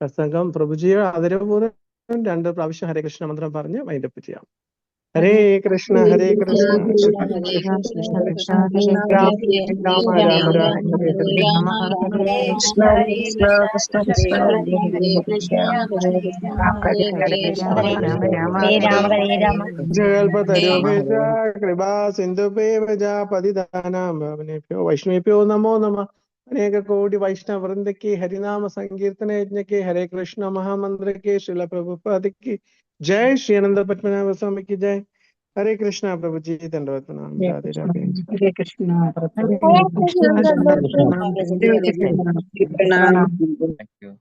പ്രസംഗം പ്രഭുജിയെ ആദരപൂർവ്വം 2 പ്രാവശ്യം ഹരേ കൃഷ്ണ മന്ത്രം പറഞ്ഞ് വൈൻഡപ്പ് ചെയ്യാം. ഹരേ കൃഷ്ണ ഹരേ കൃഷ്ണ രാമ രാമ രാമ ഹരേ ഹരേ ജഗൽപതരോഭേജ കൃപാ സിന്ധുഭേജ പതിദാനാം ഭാവനേഭ്യോ വൈഷ്ണവേഭ്യോ നമോ നമഃ. अनेक कोटि वैष्णव वृंद की हरिनाम संकीर्तन यज्ञ के हरे कृष्ण महामंत्र के श्रील प्रभुपाद की जय. श्री आनंद पद्मनाभ स्वामी की जय. हरे कृष्णा. प्रभु जी दंडवत प्रणाम. राधे राधे. हरे कृष्ण. Thank you.